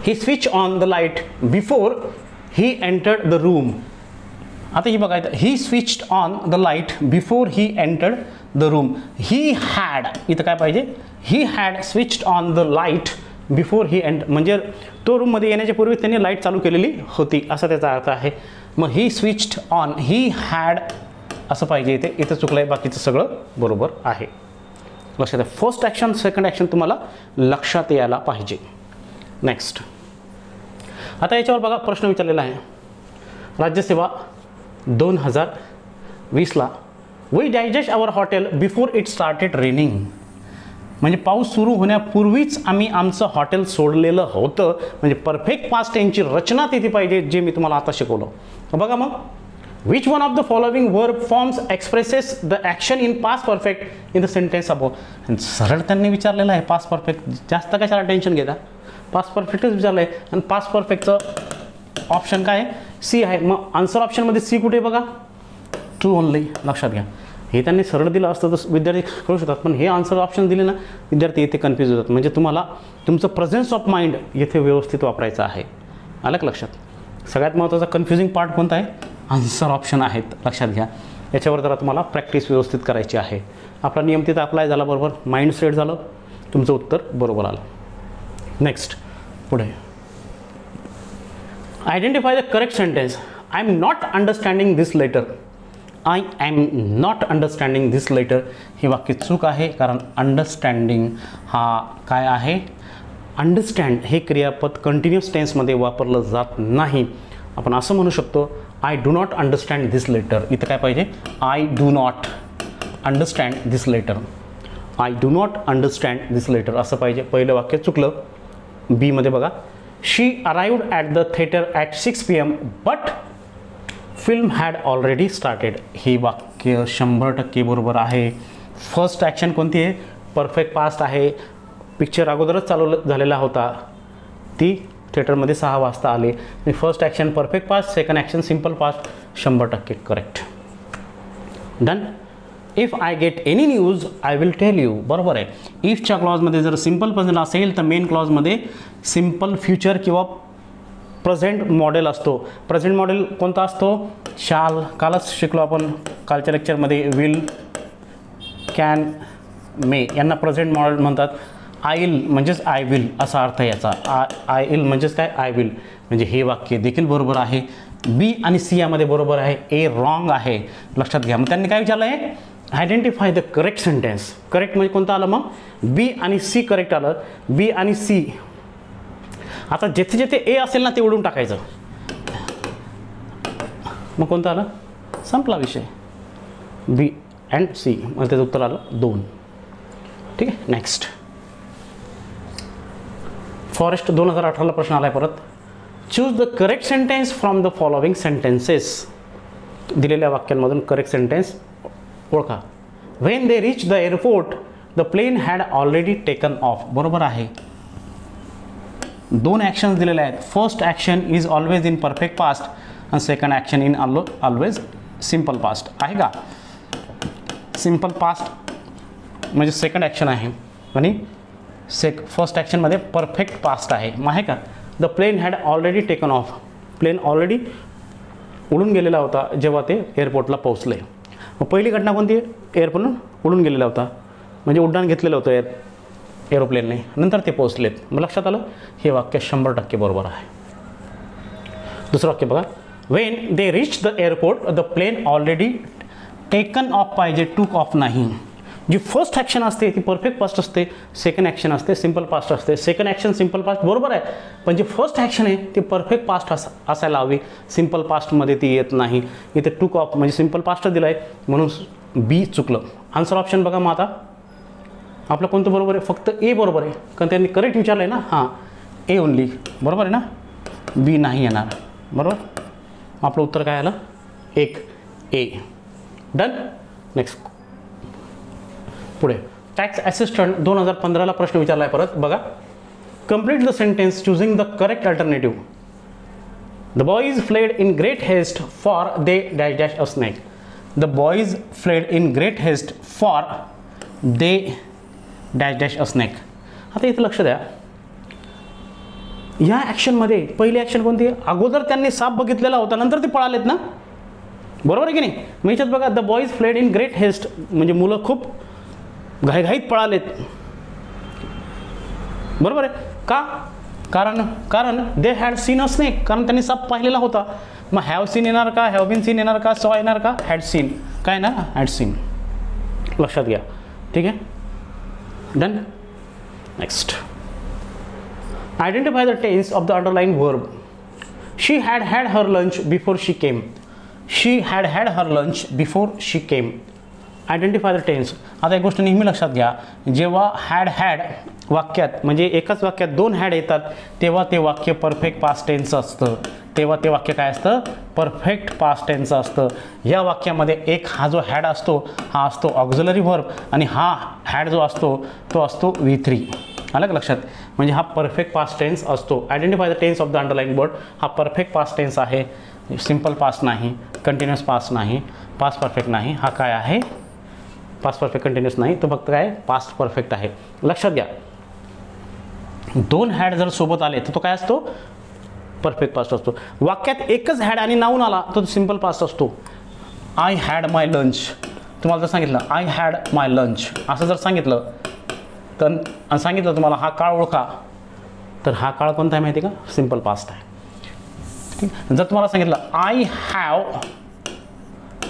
he switch on the light before he entered the room. आता ही बघायचं, he switched on the light before he entered the room. He had, इथं काय पाहिजे? He had switched on the light before he म्हणजे तो रूममध्ये येण्याच्या पूर्वी त्यांनी लाईट चालू केलेली होती असा त्याचा अर्थ आहे. मग ही स्विच्ड ऑन, ही हॅड असं पाहिजे इथे, इथं चुकलं आहे, बाकीचं सगळं बरोबर आहे. लक्षात आहे? फर्स्ट ॲक्शन सेकंड ॲक्शन तुम्हाला लक्षात यायला पाहिजे. नेक्स्ट, आता याच्यावर बघा प्रश्न विचारलेला आहे. राज्यसेवा 2020ला we digest our hotel before it started raining. म्हणजे पाऊस सुरू होण्यापूर्वीच आम्ही आमचं हॉटेल सोडलेलं होतं. म्हणजे परफेक्ट पास्ट टेन्सची रचना तिथे पाहिजे, जे मी तुम्हाला आता शिकवलं. बघा मग, which one of the following verb forms expresses the action in past perfect in the sentence above. सरळ त्यांनी विचारलेलं आहे पास्ट परफेक्ट, जास्त कशाला टेन्शन घेता, पास्ट परफेक्टच विचारलं आहे. आणि पास्ट परफेक्टचं ऑप्शन काय आहे, सी आहे. मग आन्सर ऑप्शनमध्ये सी कुठे बघा, ट्रू ओनली. लक्षात घ्या, हे त्यांनी सरळ दिलं असतं तर विद्यार्थी करू शकतात, पण हे आन्सर ऑप्शन दिले ना, विद्यार्थी येथे कन्फ्यूज होतात. म्हणजे तुम्हाला तुमचं प्रेझेन्स ऑफ माइंड येथे व्यवस्थित वापरायचं आहे. आलं का लक्षात? सगळ्यात महत्त्वाचा कन्फ्युजिंग पार्ट कोणता आहे, आन्सर ऑप्शन आहेत. लक्षात घ्या, याच्यावर जरा तुम्हाला प्रॅक्टिस व्यवस्थित करायची आहे. आपला नियम तिथं अप्लाय झाला, बरोबर माइंड सेट झालं, तुमचं उत्तर बरोबर आलं. नेक्स्ट पुढे, identify the correct sentence. I am not understanding this letter. I am not understanding this letter हे वाक्य चूक आहे, कारण अंडरस्टँडिंग हा काय आहे, अंडरस्टँड हे क्रियापद कंटिन्युअस टेन्समध्ये वापरलं जात नाही. आपण असं म्हणू शकतो, I do not understand this letter. इथं काय पाहिजे, I do not understand this letter. I do not understand this letter असं पाहिजे. पहिलं वाक्य चुकलं. बीमध्ये बघा, she arrived at the theatre at 6 PM but film had already started. हे वाक्य 100% बरोबर आहे. फर्स्ट ॲक्शन कोणती आहे, परफेक्ट पास्ट आहे. पिक्चर अगोदरच चालू झालेला होता, ती थिएटरमध्ये 6 वाजता आले. First action perfect past, second action simple past. 100% correct. Done. If I get any news I will tell you. बरोबर आहे. इफच्या क्लॉजमध्ये जर सिम्पल प्रेझेंट असेल तर मेन क्लॉजमध्ये सिम्पल फ्युचर किंवा प्रेझेंट मॉडेल असतो. प्रेझेंट मॉडेल कोणता असतो, शाल. कालच शिकलो आपण कालच्या लेक्चरमध्ये. विल, कॅन, मे यांना प्रेझेंट मॉडेल म्हणतात. आईल म्हणजेच आय विल असा अर्थ याचा. आय विल म्हणजेच काय, आय विल. म्हणजे हे वाक्य देखील बरोबर आहे. बी आणि सी यामध्ये बरोबर आहे, ए रॉंग आहे. लक्षात घ्या. मग त्यांनी काय विचारलं आहे, identify the correct sentence. Correct म्हणजे कोणतं आलं मग, बी आणि सी करेक्ट आलं. बी आणि सी. आता जेथे जेथे ए असेल ना ते उडून टाकायचं. मग कोणतं आलं, संपला विषय. बी अँड सी. मग त्याचं उत्तर आलं 2. ठीक आहे. नेक्स्ट, फॉरेस्ट 2018ला प्रश्न आला आहे परत. Choose the correct sentence from the following sentences. दिलेल्या वाक्यांमधून करेक्ट सेंटेन्स ओळखा. When they reach the airport the plane had already taken off. बरोबर आहे. 2 ॲक्शन्स दिलेले आहेत. First action is always in perfect past आणि second action in always simple past. आहे का, सिम्पल पास्ट म्हणजे सेकंड ॲक्शन आहे आणि फर्स्ट ॲक्शनमध्ये परफेक्ट पास्ट आहे. मग आहे का, the plane had already taken off. Plane already उडून गेलेला होता जेव्हा ते एअरपोर्टला पोहोचले. मग पहिली घटना कोणती आहे, एअरपोर्ट उडून गेलेला होता म्हणजे उड्डाण घेतलेलं होतं एरोप्लेनने, नंतर ते पोहोचलेत. मग लक्षात आलं, हे वाक्य 100% बरोबर आहे. दुसरं वाक्य बघा, when they reach the airport the plane already taken off पाहिजे, टूक ऑफ नाही. जी फर्स्ट ॲक्शन असते ती परफेक्ट पास्ट असते, सेकंड ॲक्शन असते सिम्पल पास्ट असते. सेकंड ॲक्शन सिम्पल पास्ट बरोबर आहे, पण जी फर्स्ट ॲक्शन आहे ती परफेक्ट पास्ट असायला हवी, सिम्पल पास्टमध्ये ती येत नाही. इथे टूक ऑफ म्हणजे सिम्पल पास्ट दिला आहे म्हणून बी चुकलं. आन्सर ऑप्शन बघा. मग आता आपलं कोणतं बरोबर आहे, फक्त ए बरोबर आहे, कारण त्यांनी करेक्ट विचारलं आहे ना. हां, ए ओनली बरोबर आहे ना, बी नाही येणार. बरोबर, आपलं उत्तर काय आलं, 1 ए. डन. नेक्स्ट पुढे, टॅक्स असिस्टंट 2015ला प्रश्न विचारला आहे परत बघा. Complete the sentence choosing the correct alternative. The boys fled in great haste for they dash dash a snake. The boys fled in great haste for they dash dash a snake. आता इथं लक्ष द्या, या ॲक्शनमध्ये पहिली ॲक्शन कोणती आहे, अगोदर त्यांनी साप बघितलेला होता नंतर ते पळालेत ना, बरोबर आहे की नाही. मग याच्यात बघा, the boys fled in great haste म्हणजे मुलं खूप घाईघाईत पळालेत. बरोबर आहे का, कारण they had seen a snake, कारण त्यांनी साप पाहिलेला होता. मग हॅव सीन येणार का, हॅव बीन सीन येणार का, सॉ येणार का, हॅड सीन. काय ना, हॅड सीन. लक्षात घ्या. ठीक आहे. Done. Next, identify the tense of the underline verb. She had had her lunch before she came. She had had her lunch before she came. Identify the tense. आता एक गोष्ट नेहमी लक्षात घ्या, जेव्हा हॅड वाक्यात म्हणजे एकाच वाक्यात दोन हॅड येतात तेव्हा ते वाक्य परफेक्ट पास्ट टेन्स असतं. तेव्हा ते वाक्य काय असतं? परफेक्ट पास्ट टेन्स असतं. या वाक्यामध्ये एक हा जो हॅड असतो हा असतो ऑक्झिलरी व्हर्ब आणि हा हॅड जो असतो तो असतो V3. आलं का लक्षात? म्हणजे हा परफेक्ट पास्ट टेन्स असतो. Identify the tense of the underline word. हा परफेक्ट पास्ट टेन्स आहे, सिम्पल पास्ट नाही, कंटिन्युअस पास्ट नाही, पास्ट परफेक्ट नाही. हा काय आहे? पास्ट परफेक्ट कंटिन्युअस नाही, तो फक्त काय पास्ट परफेक्ट आहे. लक्षात घ्या, दोन हॅड जर सोबत आले तर तो काय असतो? परफेक्ट पास्ट असतो. वाक्यात एकच हॅड आणि नाऊन आला तर तो सिम्पल पास्ट असतो. I had my lunch. तुम्हाला जर सांगितलं आय हॅड माय लंच असं जर सांगितलं तर सांगितलं तुम्हाला हा काळ ओळखा, तर हा काळ कोणता आहे माहिती आहे का? सिम्पल पास्ट आहे. ठीक. जर तुम्हाला सांगितलं I have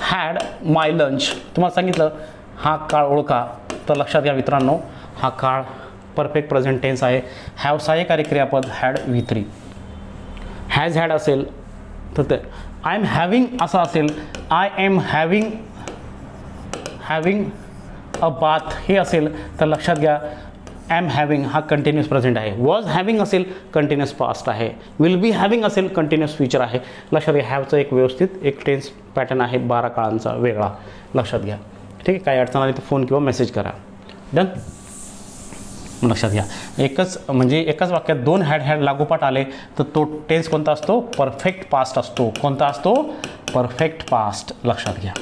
had my lunch, तुम्हाला सांगितलं हा काळ ओळखा, तर लक्षात घ्या मित्रांनो, हा काळ परफेक्ट प्रेझेंट टेन्स आहे. हॅव सहाय्यकारी क्रियापद हॅड V3. हॅज हॅड असेल तर ते आय एम हॅविंग असं असेल, I am having a bath हे असेल तर लक्षात घ्या एम हॅविंग हा कंटिन्युअस प्रेझेंट आहे. वॉज हॅविंग असेल कंटिन्युअस पास्ट आहे. विल बी हॅविंग असेल कंटिन्युअस फ्युचर आहे. लक्षात घ्या, हॅवचं एक व्यवस्थित एक टेन्स पॅटर्न आहे 12 काळांचा वेगळा. लक्षात घ्या. ठीक आहे. काही अडचण आली तर फोन किंवा मेसेज करा. डन. लक्षात घ्या, एकाच वाक्यात दोन हॅड लागोपाठ आले तर तो टेन्स कोणता असतो? परफेक्ट पास्ट असतो. कोणता असतो? Perfect past. लक्षात घ्या.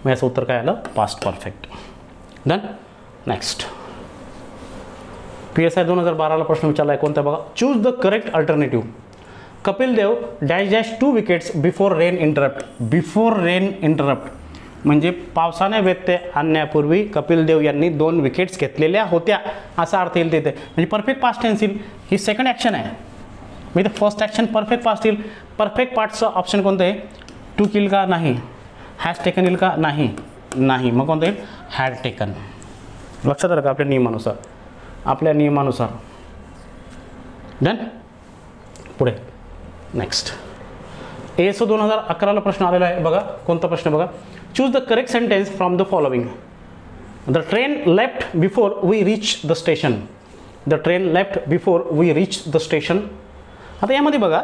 मग याचं उत्तर काय आलं? Past perfect. Done. Next, PSI 2012ला प्रश्न विचारला आहे कोणता बघा. Choose the correct alternative. Kapil Dev dash dash 2 wickets before rain interrupt. Before rain interrupt म्हणजे पावसाने व्यत्यय आणण्यापूर्वी कपिल देव यांनी 2 विकेट्स घेतलेल्या होत्या असा अर्थ येईल तिथे. म्हणजे परफेक्ट पास्ट टेन्स येईल. ही सेकंड ॲक्शन आहे. म्हणजे फर्स्ट ॲक्शन परफेक्ट पास्ट येईल. परफेक्ट पास्टचं ऑप्शन कोणतं आहे? टू किल का? नाही. हॅज टेकन येईल का? नाही. नाही. मग कोणतं येईल? Had taken. लक्षात आलं का? आपल्या नियमानुसार. डन. पुढे नेक्स्ट, ASO 2011ला प्रश्न आलेला आहे बघा. कोणता प्रश्न बघा. Choose the correct sentence from the following. The train left before we reach the station. The train left before we reach the station. आता यामध्ये बघा,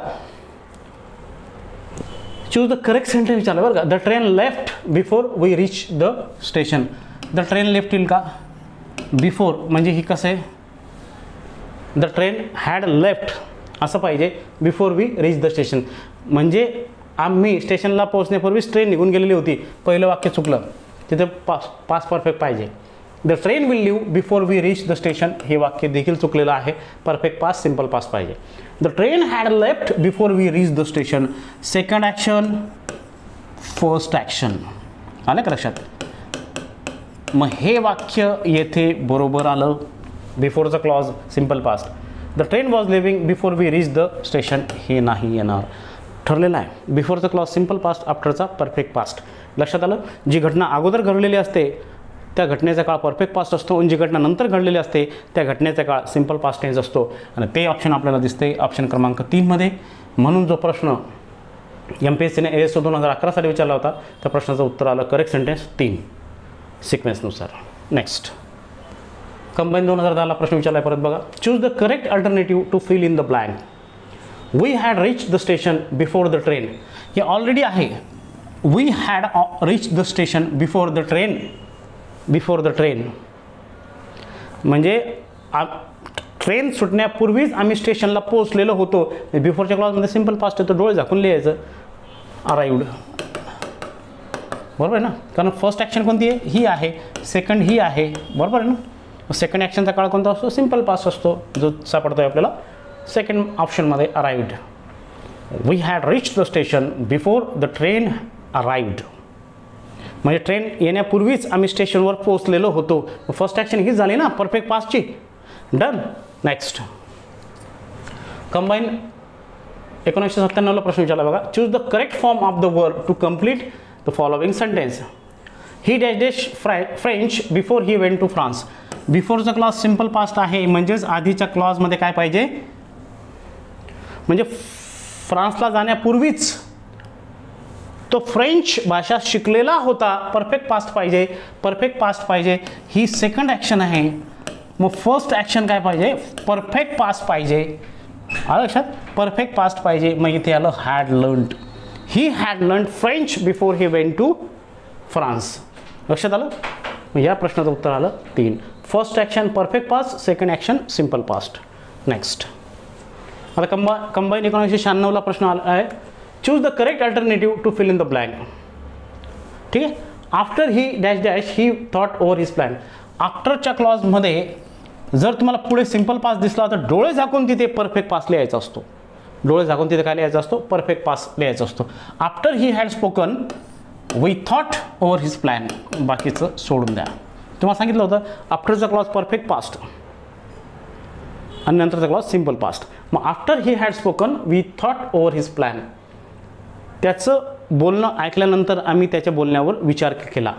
चूज द करेक्ट सेंटेन्स विचारलं बरं का. The train left before we reach the station. The train left येईल का? बिफोर म्हणजे ही कसं आहे? द ट्रेन हॅड लेफ्ट असं पाहिजे. Before we reach the station म्हणजे आम्ही स्टेशनला पोहोचण्यापूर्वीच ट्रेन निघून गेलेली होती. पहिलं वाक्य चुकलं, तिथे पास्ट परफेक्ट पाहिजे. The train will leave before we reach the station हे वाक्य देखील चुकलेलं आहे. परफेक्ट पास्ट सिम्पल पास्ट पाहिजे. The train had left before we reach the station. Second action first action. आलं का लक्षात? मग हे वाक्य येथे बरोबर आलं. बिफोरचं clause simple past. The train was leaving before we reach the station हे नाही येणार. ठरलेलं आहे. बिफोरचं clause simple past, आफ्टरचा perfect past. लक्षात आलं? जी घटना अगोदर घडलेली असते त्या घटनेचा काळ परफेक्ट पास्ट असतो आणि जी घटना नंतर घडलेली असते त्या घटनेचा काळ सिम्पल पास्ट टेन्स असतो. आणि ते ऑप्शन आपल्याला दिसते ऑप्शन क्रमांक 3 मध्ये. म्हणून जो प्रश्न MPSCने ASO 2011साठी विचारला होता त्या प्रश्नाचं उत्तर आलं करेक्ट सेंटेन्स 3 सिक्वेन्सनुसार. नेक्स्ट, कंबाईन 2010ला प्रश्न विचारला आहे परत बघा. Choose the correct alternative to fill in the blank. We had reach the station before the train. हे ऑलरेडी आहे. We had reach the station before the train. Before the train म्हणजे ट्रेन सुटण्यापूर्वीच आम्ही स्टेशनला पोहोचलेलो होतो. बिफोरच्या क्लॉजमध्ये सिम्पल पास्ट येतो, डोळे झाकून लिहायचं अराइव्ड. बरोबर आहे ना? कारण फर्स्ट ॲक्शन कोणती आहे? ही आहे. सेकंड ही आहे. बरोबर आहे ना? सेकंड ॲक्शनचा काळ कोणता असतो? सिम्पल पास्ट असतो, जो सापडतो आहे आपल्याला सेकंड ऑप्शनमध्ये arrived. We had reach the station before the train arrived म्हणजे ट्रेन येण्यापूर्वीच आम्ही स्टेशनवर पोहोचलेलो होतो. फर्स्ट ॲक्शन हीच झाली ना परफेक्ट पास्टची. डन. नेक्स्ट, कंबाईन 1997ला प्रश्न विचारला बघा. Choose the correct form of the verb to complete the following sentence. He dash dash French before he went to France. बिफोरचा क्लॉज सिम्पल पास्ट आहे म्हणजेच आधीच्या क्लॉजमध्ये काय पाहिजे? म्हणजे फ्रान्सला जाण्यापूर्वीच तो फ्रेंच भाषा शिकलेला होता, परफेक्ट पास्ट पाहिजे, परफेक्ट पास्ट पाहिजे, ही सेकंड ॲक्शन आहे. मग फर्स्ट ॲक्शन काय पाहिजे, परफेक्ट पास्ट पाहिजे. आलं लक्षात, परफेक्ट पास्ट पाहिजे. मग इथे आलं had learned, he had learned French before he went to France. लक्षात आलं. मग या प्रश्नाचं उत्तर आलं 3. First action perfect past, second action simple past. Next आता कंबाईन 1996ला प्रश्न आला आहे. Choose the correct alternative to fill in the blank. ठीक आहे. After he dash dash he thought over his plan. आफ्टरच्या क्लॉजमध्ये जर तुम्हाला पुढे सिम्पल पास दिसला तर डोळे झाकून तिथे परफेक्ट पास लिहायचा असतो. डोळे झाकून तिथे काय लिहायचा असतो, परफेक्ट पास लिहायचा असतो. After he had spoken we thought over his plan, बाकीचं सोडून द्या. तुम्हाला सांगितलं होतं आफ्टरचा क्लॉज परफेक्ट पास्ट आणि नंतरचा क्लॉज सिम्पल पास्ट. मग after he had spoken we thought over his plan, त्याचं बोलणं ऐकल्यानंतर आम्ही त्याच्या बोलण्यावर विचार केला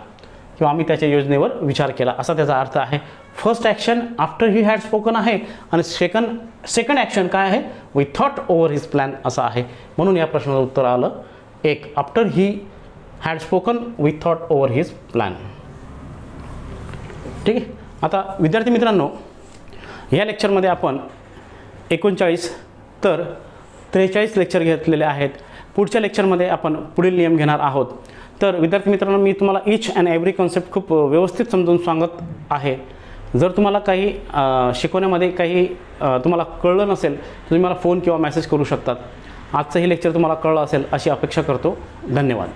किंवा आम्ही त्याच्या योजनेवर विचार केला, असा त्याचा अर्थ आहे. First action after he had spoken आहे आणि सेकंड ॲक्शन काय आहे, we thought over his plan असं आहे. म्हणून या प्रश्नाचं उत्तर आलं 1. After he had spoken we thought over his plan. ठीक आहे. आता विद्यार्थी मित्रांनो, या लेक्चरमध्ये आपण 39 तर 43 लेक्चर घेतलेले आहेत. पुढच्या लेक्चरमध्ये आपण पुढील नियम घेणार आहोत. तर विद्यार्थी मित्रांनो, मी तुम्हाला ईच अँड एव्हरी कॉन्सेप्ट खूप व्यवस्थित समजून सांगत आहे. जर तुम्हाला काही शिकवण्यामध्ये काही तुम्हाला कळलं नसेल तर तुम्ही मला फोन किंवा मेसेज करू शकतात. आजचं हे लेक्चर तुम्हाला कळलं असेल अशी अपेक्षा करतो. धन्यवाद.